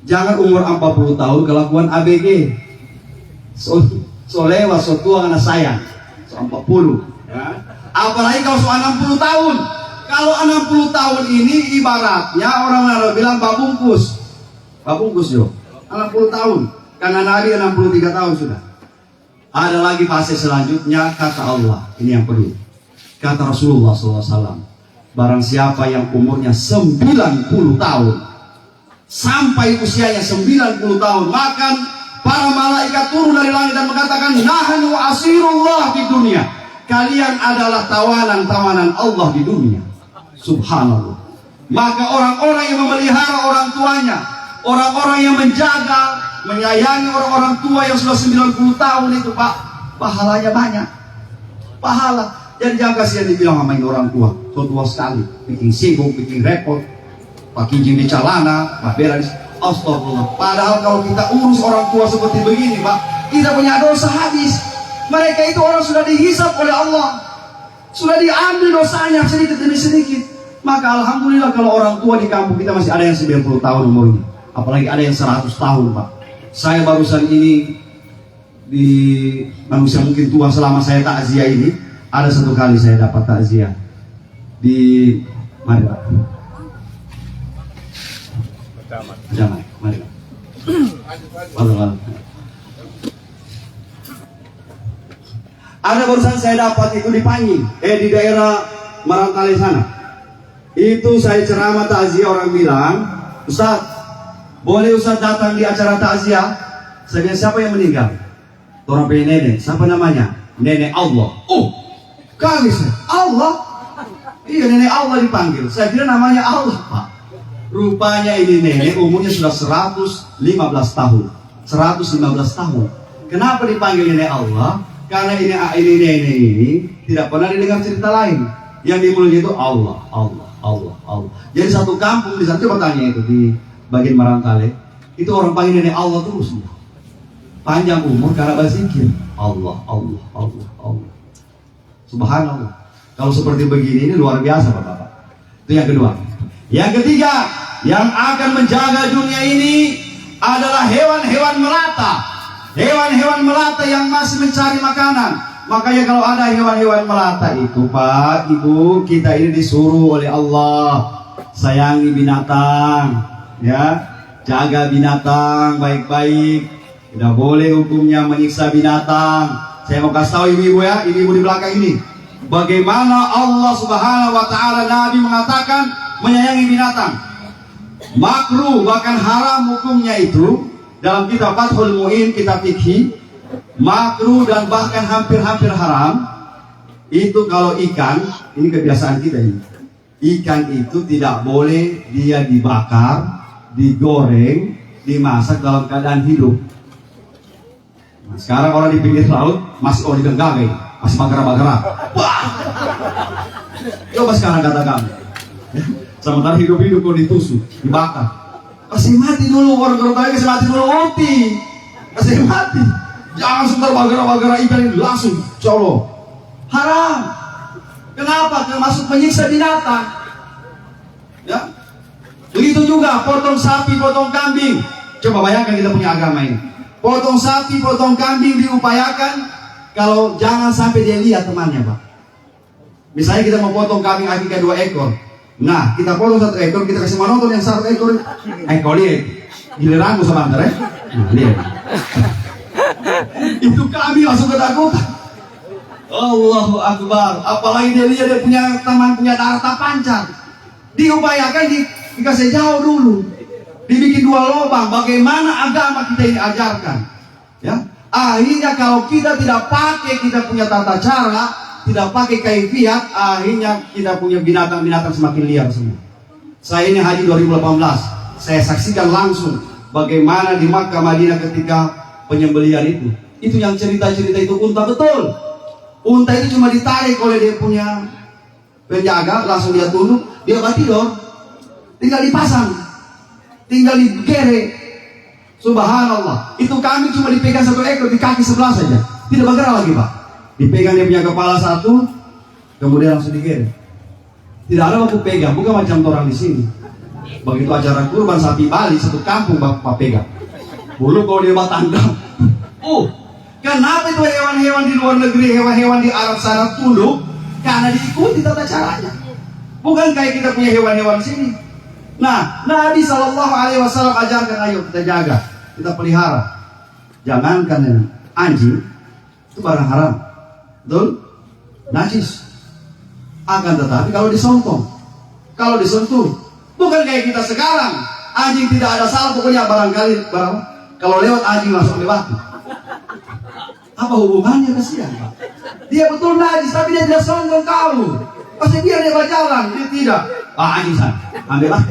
Jangan umur 40 tahun kelakuan ABG. So lewat, so tua karena sayang. So 40 ya. Apalagi kalau so 60 tahun. Kalau 60 tahun ini ibaratnya orang bilang babungkus. Babungkus Jo. 60 tahun. Karena Nabi 63 tahun sudah. Ada lagi fase selanjutnya, kata Allah. Ini yang perlu. Kata Rasulullah SAW. Barang siapa yang umurnya 90 tahun. Sampai usianya 90 tahun. Maka para malaikat turun dari langit dan mengatakan, nahnu asirullah di dunia. Kalian adalah tawanan-tawanan Allah di dunia. Subhanallah. Maka orang-orang yang memelihara orang tuanya, orang-orang yang menjaga, menyayangi orang-orang tua yang sudah 90 tahun itu, Pak, pahalanya banyak. Pahala. Jadi jangan kasihan dibilang sama ini orang tua. Tua sekali, bikin sibuk, bikin repot, pakai jin di celana, Pak beres. Astagfirullah. Padahal kalau kita urus orang tua seperti begini, Pak, kita punya dosa habis. Mereka itu orang sudah dihisap oleh Allah, sudah diambil dosanya sedikit demi sedikit. Maka alhamdulillah kalau orang tua di kampung kita masih ada yang 90 tahun umurnya, apalagi ada yang 100 tahun, Pak. Saya barusan ini di manusia mungkin tua selama saya takziah ini, ada satu kali saya dapat takziah di mari Pak. Jangan, mari Pak. Ada barusan saya dapat itu di Panyi, di daerah Marantale sana. Itu saya ceramah takziah, orang bilang, Ustaz, boleh Ustaz datang di acara takziah? Saya bilang, siapa yang meninggal? Orang punya nenek, siapa namanya? Nenek Allah. Oh, kaget saya. Allah? Iya, nenek Allah dipanggil. Saya kira namanya Allah, Pak. Rupanya ini nenek umurnya sudah 115 tahun. 115 tahun. Kenapa dipanggil nenek Allah? Karena ini nenek ini tidak pernah didengar cerita lain. Yang di mulutnya itu Allah, Allah, Allah, Allah. Jadi satu kampung di sana, coba tanya itu di bagian Marantale, itu orang panggil nenek Allah terus. Panjang umur karena berzikir. Allah, Allah, Allah, Allah. Subhanallah. Kalau seperti begini ini luar biasa, Bapak-bapak. Itu yang kedua. Yang ketiga, yang akan menjaga dunia ini adalah hewan-hewan melata. Hewan-hewan melata yang masih mencari makanan. Makanya kalau ada hewan-hewan melata itu, Pak, Ibu, kita ini disuruh oleh Allah sayangi binatang, ya, jaga binatang baik-baik. Tidak boleh hukumnya menyiksa binatang. Saya mau kasih tahu ibu-ibu ya, ibu-ibu di belakang ini, bagaimana Allah Subhanahu wa Ta'ala, Nabi mengatakan menyayangi binatang. Makruh bahkan haram hukumnya itu. Dalam kitab Fathul Mu'in, kitab fikih, makruh dan bahkan hampir-hampir haram. Itu kalau ikan, ini kebiasaan kita ini. Ikan itu tidak boleh dia dibakar, digoreng, dimasak dalam keadaan hidup. Nah, sekarang orang di pinggir laut masih digenggagai, masih bagara-bagara. Wah! Coba sekarang kata kamu. Sementara hidup-hidup kau ditusuk, dibakar. Kasih mati dulu, orang Gorontalo kasih mati dulu, ulti. Kasih mati. Jangan sebentar bagara-bagara ikan ini langsung colok. Haram. Kenapa? Termasuk menyiksa binatang. Ya. Begitu juga potong sapi, potong kambing. Coba bayangkan kita punya agama ini. Potong sapi, potong kambing diupayakan kalau jangan sampai dia lihat temannya, Pak. Misalnya kita mau potong kambing akikah 2 ekor. Nah, kita potong 1 ekor, kita kasih menonton yang 1 ekor. Kau lihat, giliranmu sebentar ya. Nah, lihat. Itu kami langsung ketakutan. Allahu Akbar. Apalagi dia lihat dia punya teman, punya darah panjang. Diupayakan dikasih jauh dulu. Dibikin 2 lubang. Bagaimana agama kita ini ajarkan? Ya. Akhirnya kalau kita tidak pakai kita punya tata cara, tidak pakai kaifiat, akhirnya kita punya binatang-binatang semakin liar semua. Saya ini haji 2018, saya saksikan langsung bagaimana di Makkah Madinah ketika penyembelihan itu. Itu yang cerita-cerita itu unta betul. Unta itu cuma ditarik oleh dia punya penjaga, langsung dia tunduk, dia batidor, tinggal dipasang, tinggal digere. Subhanallah. Itu kambing cuma dipegang 1 ekor di kaki sebelah saja, tidak bergerak lagi, Pak. Dipegang dia punya kepala 1, kemudian langsung digeret. Tidak ada waktu pegang, bukan macam orang di sini. Begitu acara kurban sapi Bali, satu kampung bapak pegang. Bulu kalau dia batanggang. Kenapa itu hewan-hewan di luar negeri, hewan-hewan di Arab sana tunduk? Karena diikuti tata caranya. Bukan kayak kita punya hewan-hewan sini. Nah, Nabi SAW ajarkan, ayo kita jaga, kita pelihara. Jangankan anjing, itu barang haram, betul? Najis. Akan tetapi kalau disontong, kalau disentuh, bukan kayak kita sekarang. Anjing tidak ada salah, pokoknya barangkali kalau lewat anjing langsung lewat. Apa hubungannya, kasihan Pak? Dia betul najis, tapi dia tidak sombong kamu. Pasti biar dia berjalan, dia tidak. Anjing sana, ambil lah.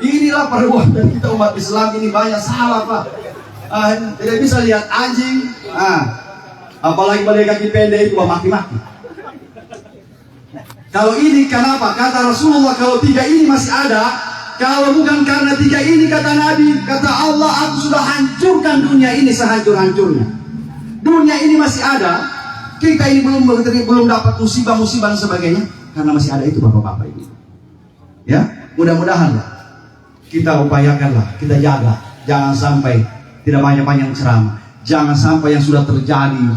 Inilah perbuatan kita umat Islam ini banyak salah Pak. Tidak bisa lihat anjing, apalagi pada kaki pendek itu maki-maki. Kalau ini kenapa? Kata Rasulullah, kalau tiga ini masih ada, kalau bukan karena tiga ini, kata Nabi, kata Allah, aku sudah hancurkan dunia ini sehancur-hancurnya. Dunia ini masih ada, kita ini belum dapat musibah-musibah dan sebagainya, karena masih ada itu bapak-bapak ini. Ya, mudah-mudahan kita upayakanlah, kita jaga, jangan sampai tidak banyak-banyak ceramah, jangan sampai yang sudah terjadi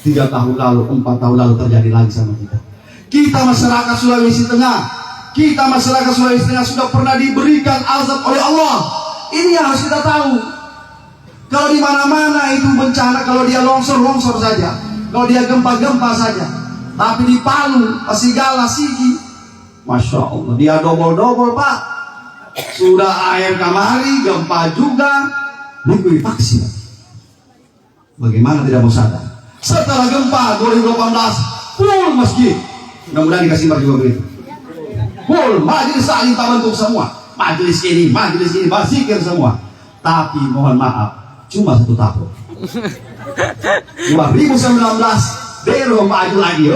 3 tahun lalu, 4 tahun lalu terjadi lagi sama kita. Kita masyarakat Sulawesi Tengah, sudah pernah diberikan azab oleh Allah. Ini yang harus kita tahu. Kalau di mana-mana itu bencana, kalau dia longsor saja, kalau dia gempa saja. Tapi di Palu, Pasigala, Sigi, Masya Allah, dia double Pak. Sudah air kamari, gempa juga, likuifaksi. Bagaimana tidak mau sadar? Setelah gempa 2018, full masjid. Mudah-mudahan dikasih juga begitu. Full, majelis saling tabentuk semua. Majelis ini, berzikir semua. Tapi mohon maaf, cuma 1 tahun. 2019, baru maju lagi.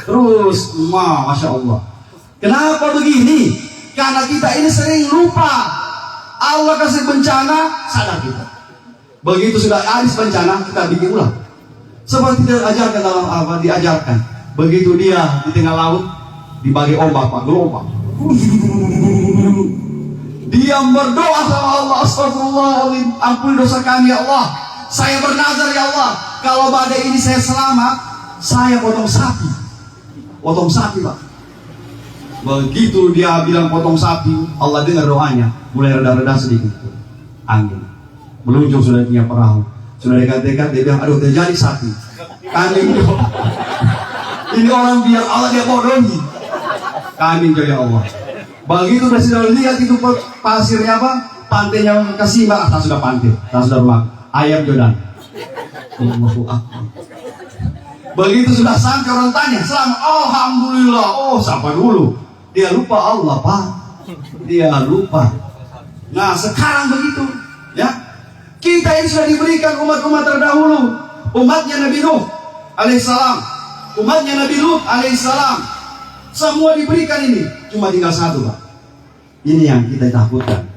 Terus, Masya Allah. Kenapa begini? Karena kita ini sering lupa. Allah kasih bencana, sadar kita. Begitu sudah habis bencana, kita bikin ulang. Seperti diajarkan dalam apa? Diajarkan. Begitu dia di tengah laut, dibagi ombak, Pak, gelombang. Dia berdoa sama Allah, astagfirullahaladzim, ampuni dosa kami ya Allah. Saya bernazar ya Allah, kalau badai ini saya selamat, saya potong sapi. Potong sapi Pak. Begitu dia bilang potong sapi, Allah dengar doanya, mulai reda-reda sedikit. Angin meluncur, sudah punya perahu, sudah dekat-dekat, dia bilang, aduh terjadi sapi. Kambing ini orang biar Allah dia bodohi. Kambing ya Allah. Begitu sudah lihat itu pasirnya apa? Pantainya kasih Mbak, sudah pantai, sudah rumah. Ayam Jordan. Allahu Akbar. Begitu sudah sampai orang tanya, selamat, alhamdulillah. Siapa dulu? Dia lupa Allah Pak. Dia lupa. Nah sekarang begitu, ya. Kita ini sudah diberikan umat-umat terdahulu, umatnya Nabi Nuh alaihissalam, umatnya Nabi Lut alaihissalam, semua diberikan ini. Cuma tinggal satu Pak. Ini yang kita takutkan.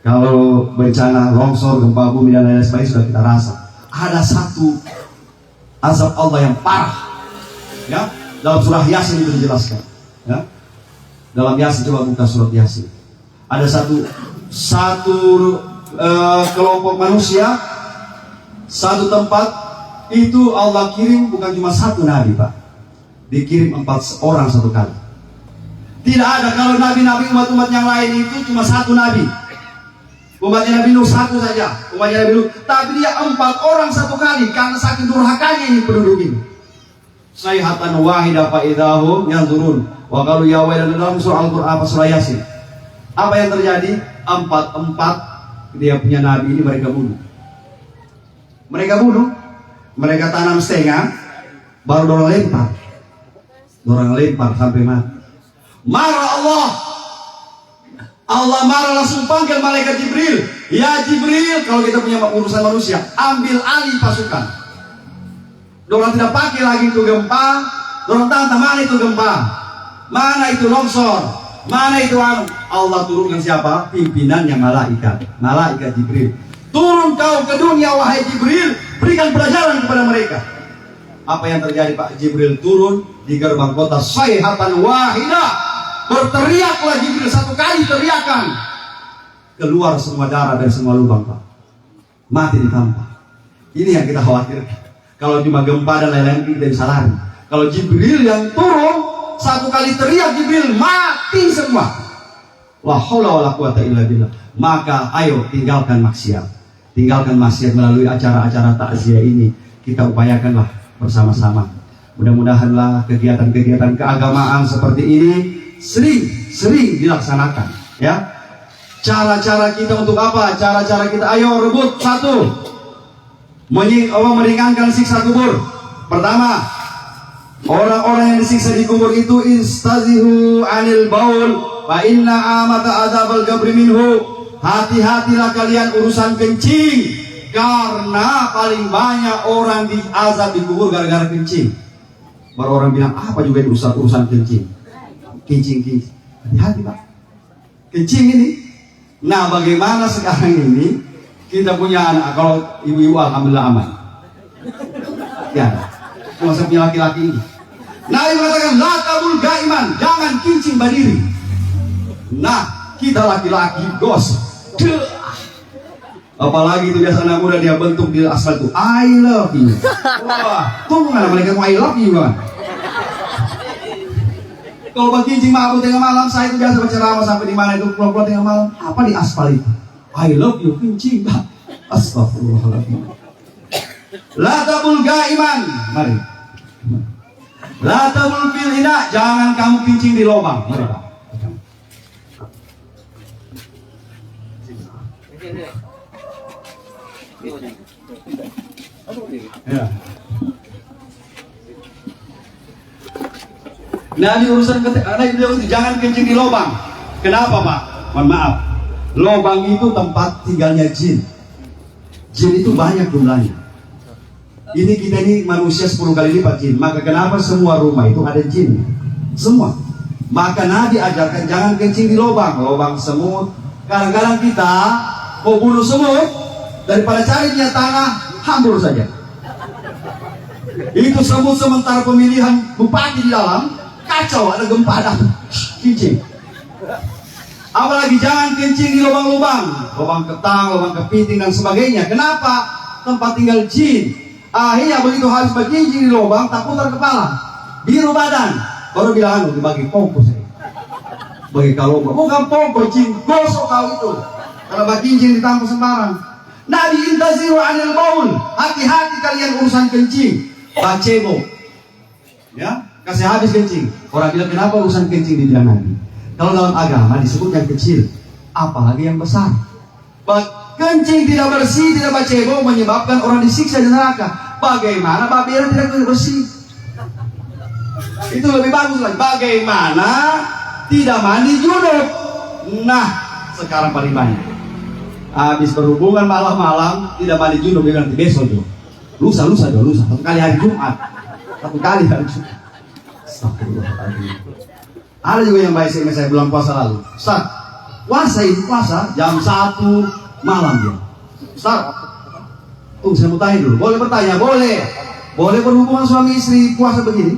Kalau bencana longsor, gempa bumi dan lain-lain sebagainya sudah kita rasa. Ada satu azab Allah yang parah. Ya, dalam surah Yasin itu dijelaskan. Ya, dalam Yasin, coba buka surat Yasin. Ada satu kelompok manusia, satu tempat itu Allah kirim bukan cuma satu nabi Pak, dikirim 4 orang satu kali. Tidak ada kalau nabi-nabi umat-umat yang lain itu cuma satu nabi. Umatnya Nabi Nuh satu saja, umatnya Nabi Nuh. Tapi dia 4 orang satu kali karena saking durhakanya ini penduduk ini. Sayhatan wahidah fa idahum yanzurun. Wa qalu ya wailana, dalam surah Al-Qur'an surah Yasin. Apa yang terjadi? 4 dia punya nabi ini mereka bunuh. Mereka tanam setengah, baru dorong lempar sampai mati. Marah Allah marah, langsung panggil malaikat Jibril. Ya Jibril, kalau kita punya urusan manusia, ambil alih pasukan. Dorang tidak pakai lagi itu gempa, dorang tantang mana itu gempa, mana itu longsor, mana itu Allah turunkan siapa? Pimpinannya malaikat Jibril. Turun kau ke dunia wahai Jibril, berikan pelajaran kepada mereka. Apa yang terjadi Pak? Jibril turun di gerbang kota, sayhatan wahidah, berteriaklah Jibril 1 kali teriakan. Keluar semua darah dari semua lubang, Pak. Mati ditampar. Ini yang kita khawatirkan. Kalau cuma gempa dan lain-lain kita bisa lari. Kalau Jibril yang turun 1 kali teriak Jibril, mati semua. La haula wala quwata illa billah. Maka ayo tinggalkan maksiat. Tinggalkan maksiat melalui acara-acara takziah ini. Kita upayakanlah bersama-sama. Mudah-mudahanlah kegiatan-kegiatan keagamaan seperti ini sering dilaksanakan, ya. Cara-cara kita untuk apa? Cara-cara kita, ayo rebut 1. Meringankan siksa kubur. Pertama, orang-orang yang disiksa di kubur itu istazihu anil baul fa inna amata adzabal qabri minhu. Hati-hatilah kalian urusan kencing, karena paling banyak orang diazab di kubur gara-gara kencing. Baru orang bilang apa juga itu urusan kencing. Kencing. Hati-hati, Pak. Kencing ini. Nah, bagaimana sekarang ini kita punya anak, kalau ibu-ibu alhamdulillah aman. Ya, masa punya laki-laki ini. Nabi mengatakan la tabul gaiman, jangan kencing berdiri. Nah, kita laki-laki gosok. Apalagi itu biasa anak muda dia bentuk di asfal itu I love you. Wah, tunggu mana mereka mau I love you kan? Kalau berkencing mabuk tengah malam, saya itu biasa berceramah sampai di mana itu pulau-pulau tengah malam. Apa di aspal itu? I love you, kencing, Pak. Astagfirullahaladzim. La tabul gaiman, mari. La tabul fil ina, jangan kamu kencing di lubang, mari Pak. Ya. Nah, di urusan jangan kencing di lubang. Kenapa, Pak? Mohon maaf. Lubang itu tempat tinggalnya jin. Jin itu banyak jumlahnya. Ini kita ini manusia 10 kali lipat jin. Maka kenapa semua rumah itu ada jin? Semua. Maka Nabi ajarkan jangan kencing di lubang. Lubang semut. Kadang-kadang kita mau bunuh semut, daripada cari minyak tanah, hambur saja. Itu semut sementara pemilihan bupati di dalam. Kacau, ada gempa, ada kencing. Apalagi jangan kencing di lubang-lubang, lubang ketang, lubang kepiting dan sebagainya. Kenapa? Tempat tinggal jin. Akhirnya begitu habis berkencing di lubang, tak putar kepala, biru badan, baru bilang dibagi pompo saya. Bagi kalau bukan pompo, jin gosok kau itu. Kalau berkencing ditampung sembarang. Nabi intaziru anil baul, hati-hati kalian urusan kencing. Bacebo, ya. Kasih habis kencing. Orang bilang kenapa urusan kencing di bilang Nabi? Kalau dalam agama disebut yang kecil, apalagi yang besar. Kencing tidak bersih, tidak bacebo menyebabkan orang disiksa di neraka. Bagaimana babiran tidak bersih? Itu lebih bagus lagi. Bagaimana tidak mandi junub? Nah, sekarang paling banyak. Habis berhubungan malam-malam tidak mandi junub, dia nanti besok dulu. Lusa. Satu kali hari Jumat. Ada juga yang baik saya bulan puasa lalu. Ustaz, puasa jam 1 malam dia. Ustaz, saya mau tanya dulu. Boleh bertanya? Boleh. Boleh berhubungan suami istri puasa begini?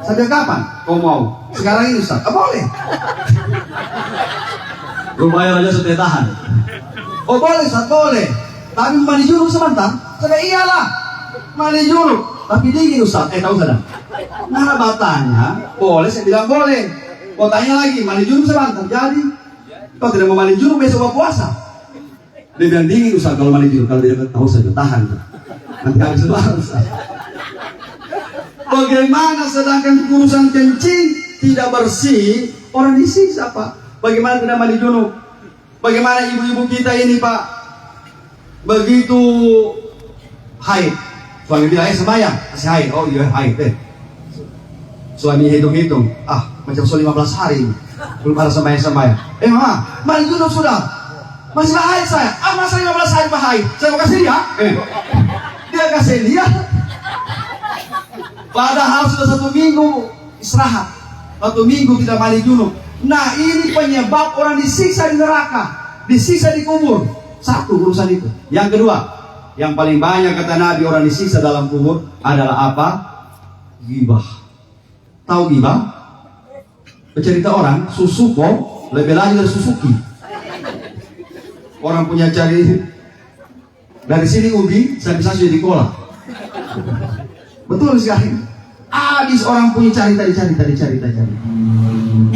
Sejak kapan kau mau? Sekarang ini Ustaz? Boleh. Lumayan aja sudah tahan. Oh boleh Ustaz, boleh. Tapi mandi junub sebentar? Saya iyalah. Mandi junub. Tapi dingin Ustaz. Tahu sadar? Nah batanya boleh, saya bilang boleh. Kau tanya lagi, mandi junub sebentar. Jadi kau tidak mau mandi junub besok puasa. Dia bilang dingin Ustaz kalau mandi junub. Kalau dia tahu saja, tahan. Nanti habis lebaran Ustaz. Bagaimana sedangkan urusan kencing tidak bersih, orang disiksa Pak. Bagaimana tidak mandi junub? Bagaimana ibu-ibu kita ini Pak, begitu haid, suami bilang sembahyang, masih haid. Oh iya haid deh. Suami hitung-hitung, macam 15 hari belum ada sembahyang. Mama, mandi junub sudah. Masih haid saya. Masa 15 hari Pak haid. Saya mau kasih dia. Dia kasih dia. Padahal sudah 1 minggu istirahat, 1 minggu tidak mandi junub. Nah ini penyebab orang disiksa di neraka, disiksa di kubur. Satu urusan itu. Yang kedua, yang paling banyak kata Nabi orang disiksa dalam kubur adalah apa? Ghibah. Tahu ghibah? Bercerita orang, Suzuko lebih lagi dari Suzuki. Orang punya cari dari sini ubi, saya bisa jadi kolak. Betul sekali. Habis orang punya cari.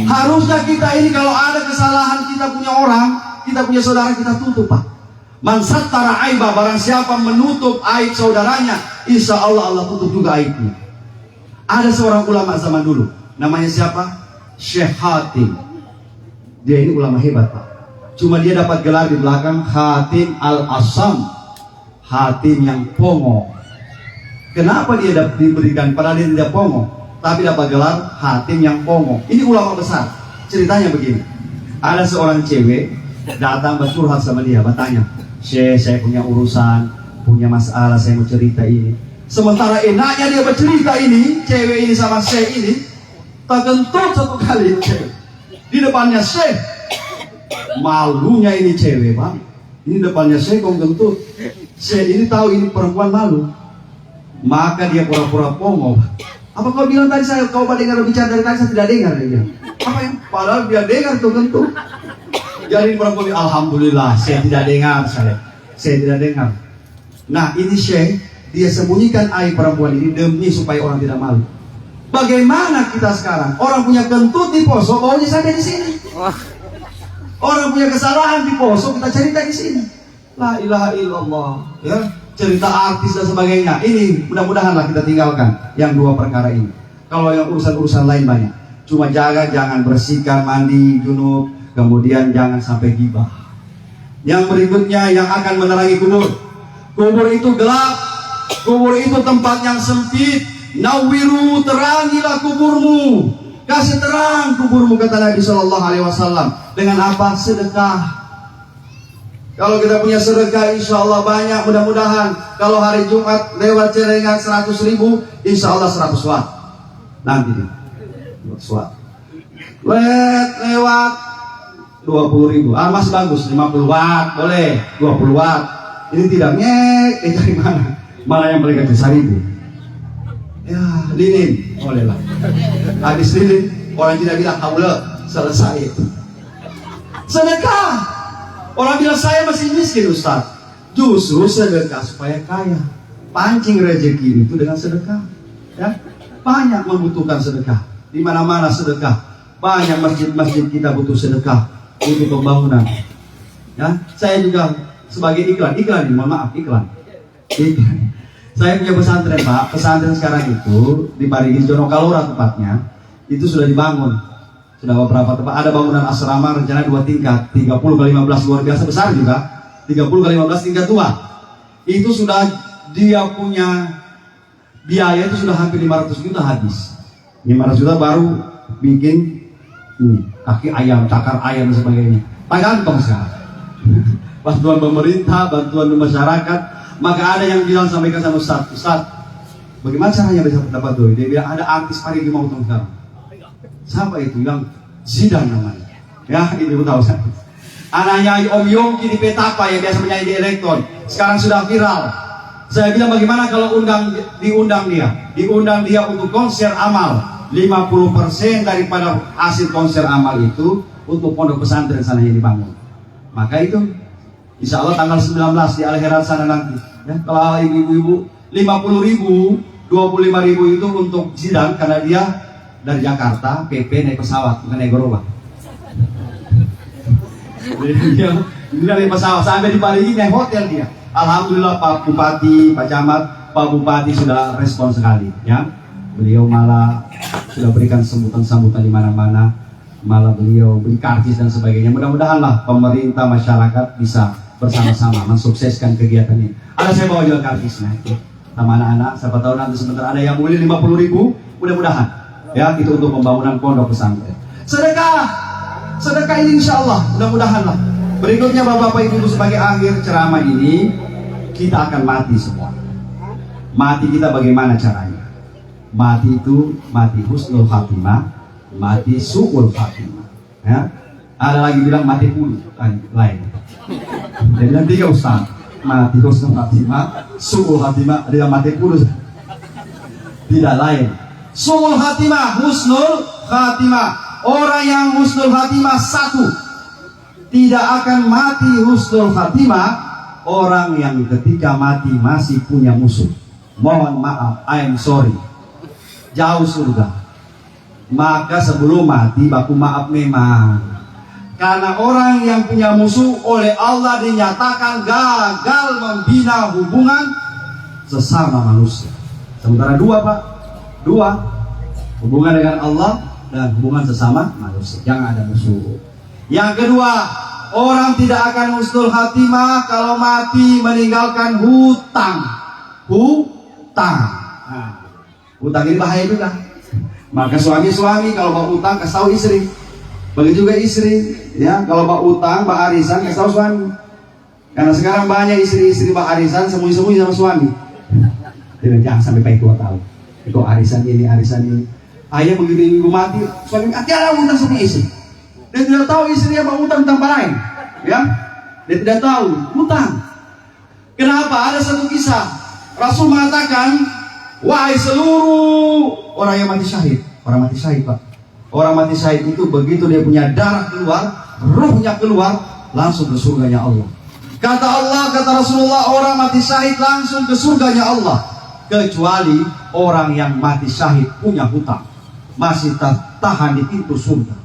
Harusnya kita ini kalau ada kesalahan, kita punya orang, kita punya saudara, kita tutup, Pak. Man sattara aiba, barang siapa menutup aib saudaranya, insya Allah Allah tutup juga aibnya. Ada seorang ulama zaman dulu, namanya siapa? Syekh Hatim. Dia ini ulama hebat, Pak. Cuma dia dapat gelar di belakang Hatim Al-Asam, Hatim yang pongo. Kenapa dia diberikan? Padahal dia tidak pongo, tapi dapat gelar Hatim yang pongo. Ini ulama besar. Ceritanya begini, ada seorang cewek datang bercurhat sama dia, bertanya, Syekh, saya punya urusan, punya masalah, saya mau cerita ini. Sementara enaknya dia bercerita ini, cewek ini sama Syekh ini, tak kentut satu kali cewek di depannya Syekh. Malunya ini cewek, Bang. Ini depannya Syekh kok kentut. Syekh ini tahu ini perempuan malu, maka dia pura-pura pongo. Apa kau bilang tadi saya, kau dengar bicara dari tadi, saya tidak dengar, dia bilang. Apa yang? Padahal dia dengar tuh kentut. Jadi perempuan, alhamdulillah saya tidak dengar, saya tidak dengar. Nah ini Syekh, dia sembunyikan aib perempuan ini demi supaya orang tidak malu. Bagaimana kita sekarang? Orang punya kentut di poso, baunya sampai di sini. Orang punya kesalahan di poso, kita cerita di sini. La ilaha illallah, ya, cerita artis dan sebagainya. Ini mudah-mudahanlah kita tinggalkan yang dua perkara ini. Kalau yang urusan-urusan lain banyak. Cuma jaga jangan bersihkan, mandi junub, kemudian jangan sampai gibah. Yang berikutnya yang akan menerangi kubur. Kubur itu gelap, kubur itu tempat yang sempit. Nawiru, terangilah kuburmu, kasih terang kuburmu, kata Nabi Shallallahu Alaihi Wasallam. Dengan apa? Sedekah. Kalau kita punya sedekah, insya Allah banyak. Mudah-mudahan kalau hari Jumat lewat celengan 100.000, insya Allah 100 watt. Nanti 100 watt. Lewat 20.000. Masih bagus, 50 watt boleh, 20 watt. Ini tidak ngek, dari mana? Malah yang mereka 1.000. Ya, lilin, boleh lah. Habis lilin, orang tidak bilang haula, selesai itu. Sedekah. Orang bilang saya masih miskin, Ustaz. Justru sedekah supaya kaya. Pancing rezeki itu dengan sedekah. Ya, banyak membutuhkan sedekah. Di mana-mana sedekah. Banyak masjid-masjid kita butuh sedekah untuk pembangunan. Ya, saya juga sebagai iklan ini, mohon maaf, iklan. Saya punya pesantren, Pak. Pesantren sekarang itu di Parigi Jonokalora tepatnya, itu sudah dibangun. Sudah beberapa tempat. Ada bangunan asrama rencana 2 tingkat, 30x15, luar biasa besar juga. 30x15 tingkat 2. Itu sudah dia punya biaya itu sudah hampir 500 juta habis. 500 juta baru bikin ini, kaki ayam, cakar ayam dan sebagainya. Tergantung sekarang. Bantuan pemerintah, bantuan masyarakat. Maka ada yang bilang sampaikan sama Ustaz, bagaimana caranya bisa dapat duit? Dia bilang ada artis Parigi mau utang sekarang. Siapa itu? Yang Zidan namanya. Ya, ini tahu saya. Anaknya Om Yongki di Petapa yang biasa menyanyi di Elektron, sekarang sudah viral. Saya bilang bagaimana kalau diundang dia untuk konser amal. 50% daripada hasil konser amal itu untuk pondok pesantren sana yang dibangun. Maka itu insya Allah tanggal 19 di Al-Herat sana nanti. Ya, kalau ibu-ibu 50.000, 25.000 itu untuk Zidan karena dia dari Jakarta, PP naik pesawat, bukan naik gerobak. Dia naik pesawat sampai di Parigi naik hotel dia. Alhamdulillah Pak Bupati, Pak Camat, Pak Bupati sudah respon sekali. Ya, beliau malah sudah berikan sambutan-sambutan di mana-mana. Malah beliau beri karcis dan sebagainya. Mudah-mudahanlah pemerintah, masyarakat bisa bersama-sama mensukseskan kegiatan ini. Ada saya bawa juga karcisnya itu sama anak-anak. Siapa tahu nanti sebentar ada yang beli 50.000. Mudah-mudahan ya itu untuk pembangunan pondok pesantren. Sedekah ini insya Allah mudah-mudahan lah. Berikutnya Bapak Ibu sebagai akhir ceramah ini, kita akan mati semua. Mati kita bagaimana caranya? Mati itu mati husnul khatimah, mati su'ul khatimah. Ya. Ada lagi bilang mati puluh lain. Dia bilang 3 Ustaz. Mati husnul khatimah, su'ul khatimah, dia mati puluh. Tidak lain. Su'ul khatimah, husnul khatimah. orang yang husnul khatimah satu, tidak akan mati husnul khatimah orang yang ketika mati masih punya musuh. Mohon maaf, I'm sorry, jauh surga. Maka sebelum mati baku maaf memang, karena orang yang punya musuh oleh Allah dinyatakan gagal membina hubungan sesama manusia. Sementara dua Pak, dua, hubungan dengan Allah dan hubungan sesama manusia, jangan ada musuh. Yang kedua, orang tidak akan husnul khatimah kalau mati meninggalkan hutang. Hutang. Nah, hutang ini bahaya juga. Maka suami-suami kalau mau utang kasih tahu istri. Begitu juga istri, ya, kalau mau utang, mau arisan kasih tahu suami. Karena sekarang banyak istri-istri mau arisan sembunyi-sembunyi sama suami. Tidak, jangan sampai Pak Tua tahu. Itu arisan ini, arisan ini. Ayah begitu ibu mati, suami ada utang sama istri. Dia tidak tahu istrinya mau utang tanpa lain, ya. Dia tidak tahu utang. Kenapa? Ada satu kisah. Rasul mengatakan, wahai seluruh orang yang mati syahid, orang mati syahid Pak. Orang mati syahid itu begitu dia punya darah keluar, ruhnya keluar, langsung ke surganya Allah. Kata Allah, kata Rasulullah, orang mati syahid langsung ke surganya Allah. Kecuali orang yang mati syahid punya hutang, masih tertahan di pintu surga.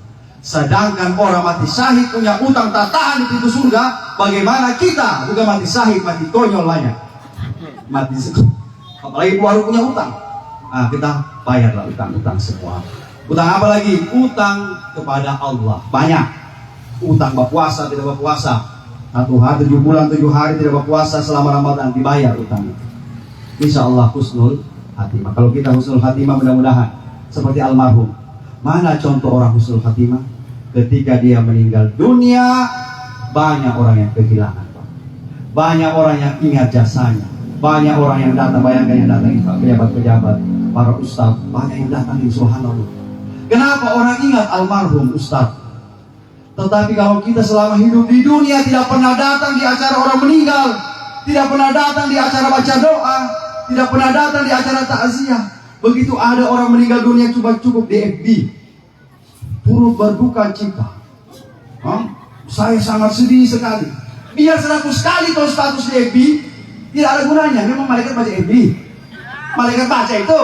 Sedangkan orang mati syahid punya hutang tak tahan di pintu surga. Bagaimana kita juga mati syahid, mati konyol banyak, mati apalagi baru punya hutang. Nah, kita bayarlah utang-utang semua. Utang apa lagi? Utang kepada Allah banyak. Utang berpuasa tidak berpuasa, 1 hari 7 bulan 7 hari tidak berpuasa selama Ramadan, dibayar utang. Insya Allah husnul khatimah. Kalau kita husnul khatimah, mudah-mudahan seperti almarhum. Mana contoh orang husnul khatimah? Ketika dia meninggal dunia, banyak orang yang kehilangan, banyak orang yang ingat jasanya, banyak orang yang datang. Bayangkan yang datang pejabat-pejabat, para ustaz, banyak yang datang di subhanallah. Kenapa orang ingat almarhum ustaz? Tetapi kalau kita selama hidup di dunia tidak pernah datang di acara orang meninggal, tidak pernah datang di acara baca doa, tidak pernah datang di acara takziah. Begitu ada orang meninggal dunia cukup di FB, turut berduka cita. Saya sangat sedih sekali. Biar 100 kali kalau status di FB, tidak ada gunanya. Memang malaikat baca FB, malaikat baca itu,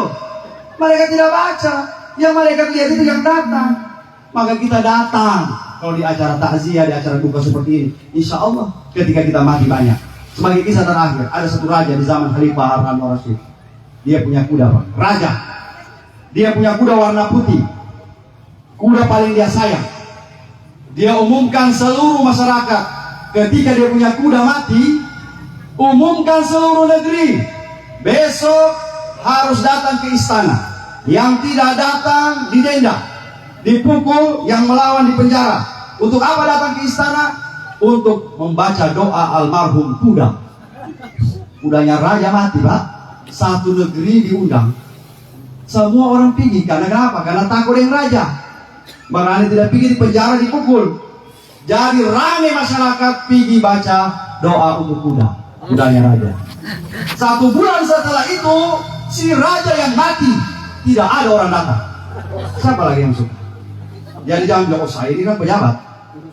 malaikat tidak baca. Yang malaikat lihat itu yang datang. Maka kita datang kalau di acara takziah, di acara duka seperti ini. Insya Allah ketika kita mati banyak. Sebagai kisah terakhir, ada satu raja di zaman Khalifah Harun al-Rasyid. Dia punya kuda, Pak. Raja. Dia punya kuda warna putih. Kuda paling dia sayang. Dia umumkan seluruh masyarakat, ketika dia punya kuda mati, umumkan seluruh negeri, besok harus datang ke istana. Yang tidak datang didenda, dipukul, yang melawan dipenjara. Untuk apa datang ke istana? Untuk membaca doa almarhum kuda. Kudanya raja mati, Pak. Satu negeri diundang. Semua orang pergi. Karena kenapa? Karena takut yang raja. Barangkali tidak pergi di penjara, dipukul. Jadi ramai masyarakat pergi baca doa untuk kuda. Kudanya raja. 1 bulan setelah itu, si raja yang mati, tidak ada orang datang. Siapa lagi yang suka? Jadi jangan bilang, oh saya ini kan pejabat,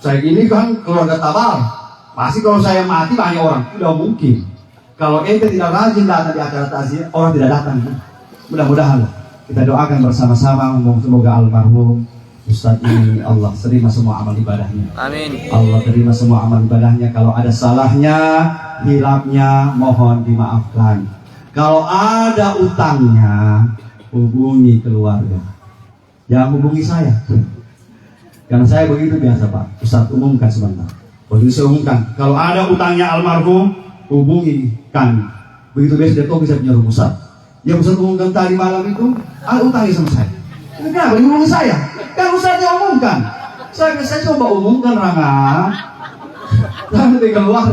saya ini kan keluarga tabal, pasti kalau saya mati banyak orang. Tidak mungkin. Kalau ente tidak rajin datang di acara takziah, orang tidak datang. Mudah-mudahan kita doakan bersama-sama, semoga almarhum Ustaz ini Allah terima semua amal ibadahnya. Amin. Allah terima semua amal ibadahnya. Kalau ada salahnya, hilapnya, mohon dimaafkan. Kalau ada utangnya, hubungi keluarga. Jangan hubungi saya. Karena saya begitu biasa, Pak. Ustaz umumkan sebentar. Begitu saya umumkan, kalau ada utangnya almarhum, hubungi kami. Begitu biasa dia tahu bisa punya rumusan. Yang Ustaz umumkan tadi malam itu, ada utangnya sama saya. Kenapa hubungi saya? Kan Ustaznya umumkan. Saya coba umumkan, Rangga. Nanti keluar.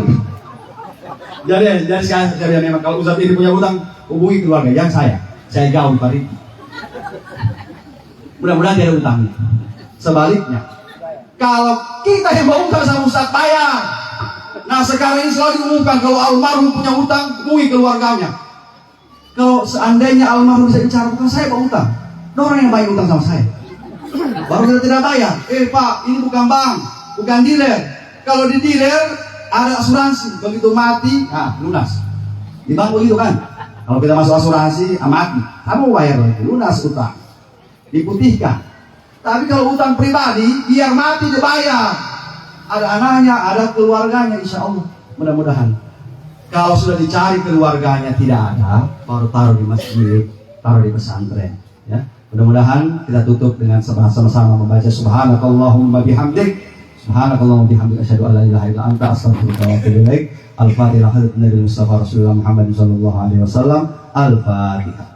Jadi sekarang memang kalau Ustaz ini punya utang, hubungi keluarga. Yang saya jauh Pak Riki. Mudah-mudahan tidak ada utangnya. Sebaliknya, kalau kita yang mau utang sama Ustaz bayar. Nah sekarang ini selalu diumumkan kalau almarhum punya utang, hubungi keluarganya. Kalau seandainya almarhum bisa bicara, bukan saya mau utang, orang yang baik utang sama saya. baru kita tidak bayar. Pak, ini bukan bank, bukan dealer. Kalau di dealer ada asuransi, begitu mati, lunas. Di bank begitu kan? Kalau kita masuk asuransi, mati, kamu bayar lagi, lunas utang, diputihkan. Tapi kalau utang pribadi, biar mati dibayar. Ada anaknya, ada keluarganya, insya Allah. Mudah-mudahan. Kalau sudah dicari keluarganya tidak ada, baru taruh di masjid, taruh di pesantren. Ya, mudah-mudahan kita tutup dengan sama-sama membaca Subhanakallahumma bihamdik, Subhanakallahumma bihamdik, asyhadu an la ilaha illa anta, astaghfiruka wa atubu ilaik. Al-Fatihah. Nabi Mustafa Rasulullah Muhammad sallallahu alaihi wasallam. Al-Fatihah.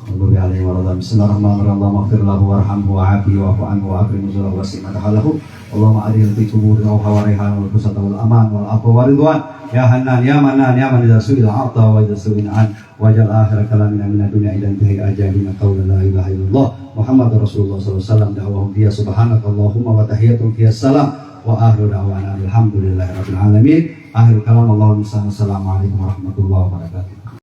Bismillahirrahmanirrahim. Allahumma ighfir lahu warhamhu wa'afihi wa'fu anhu wa'akrim nuzulahu wasi' madkhalahu. Allahumma adhil fi quburina wa hawariha wal kusata wal aman wal afwa wal ridwan. Ya Hannan ya Mannan ya man idza su'ila a'ta wa idza su'ila an wajal akhir kalamina min dunya ila intihi ajalina qawla la ilaha illallah Muhammadur Rasulullah sallallahu alaihi wasallam. Da'wahum fiya subhanakallahumma wa tahiyyatuhum fiya salam wa akhiru da'wana alhamdulillahi rabbil alamin. Akhir kalam Allahumma salli. Assalamualaikum warahmatullahi wabarakatuh.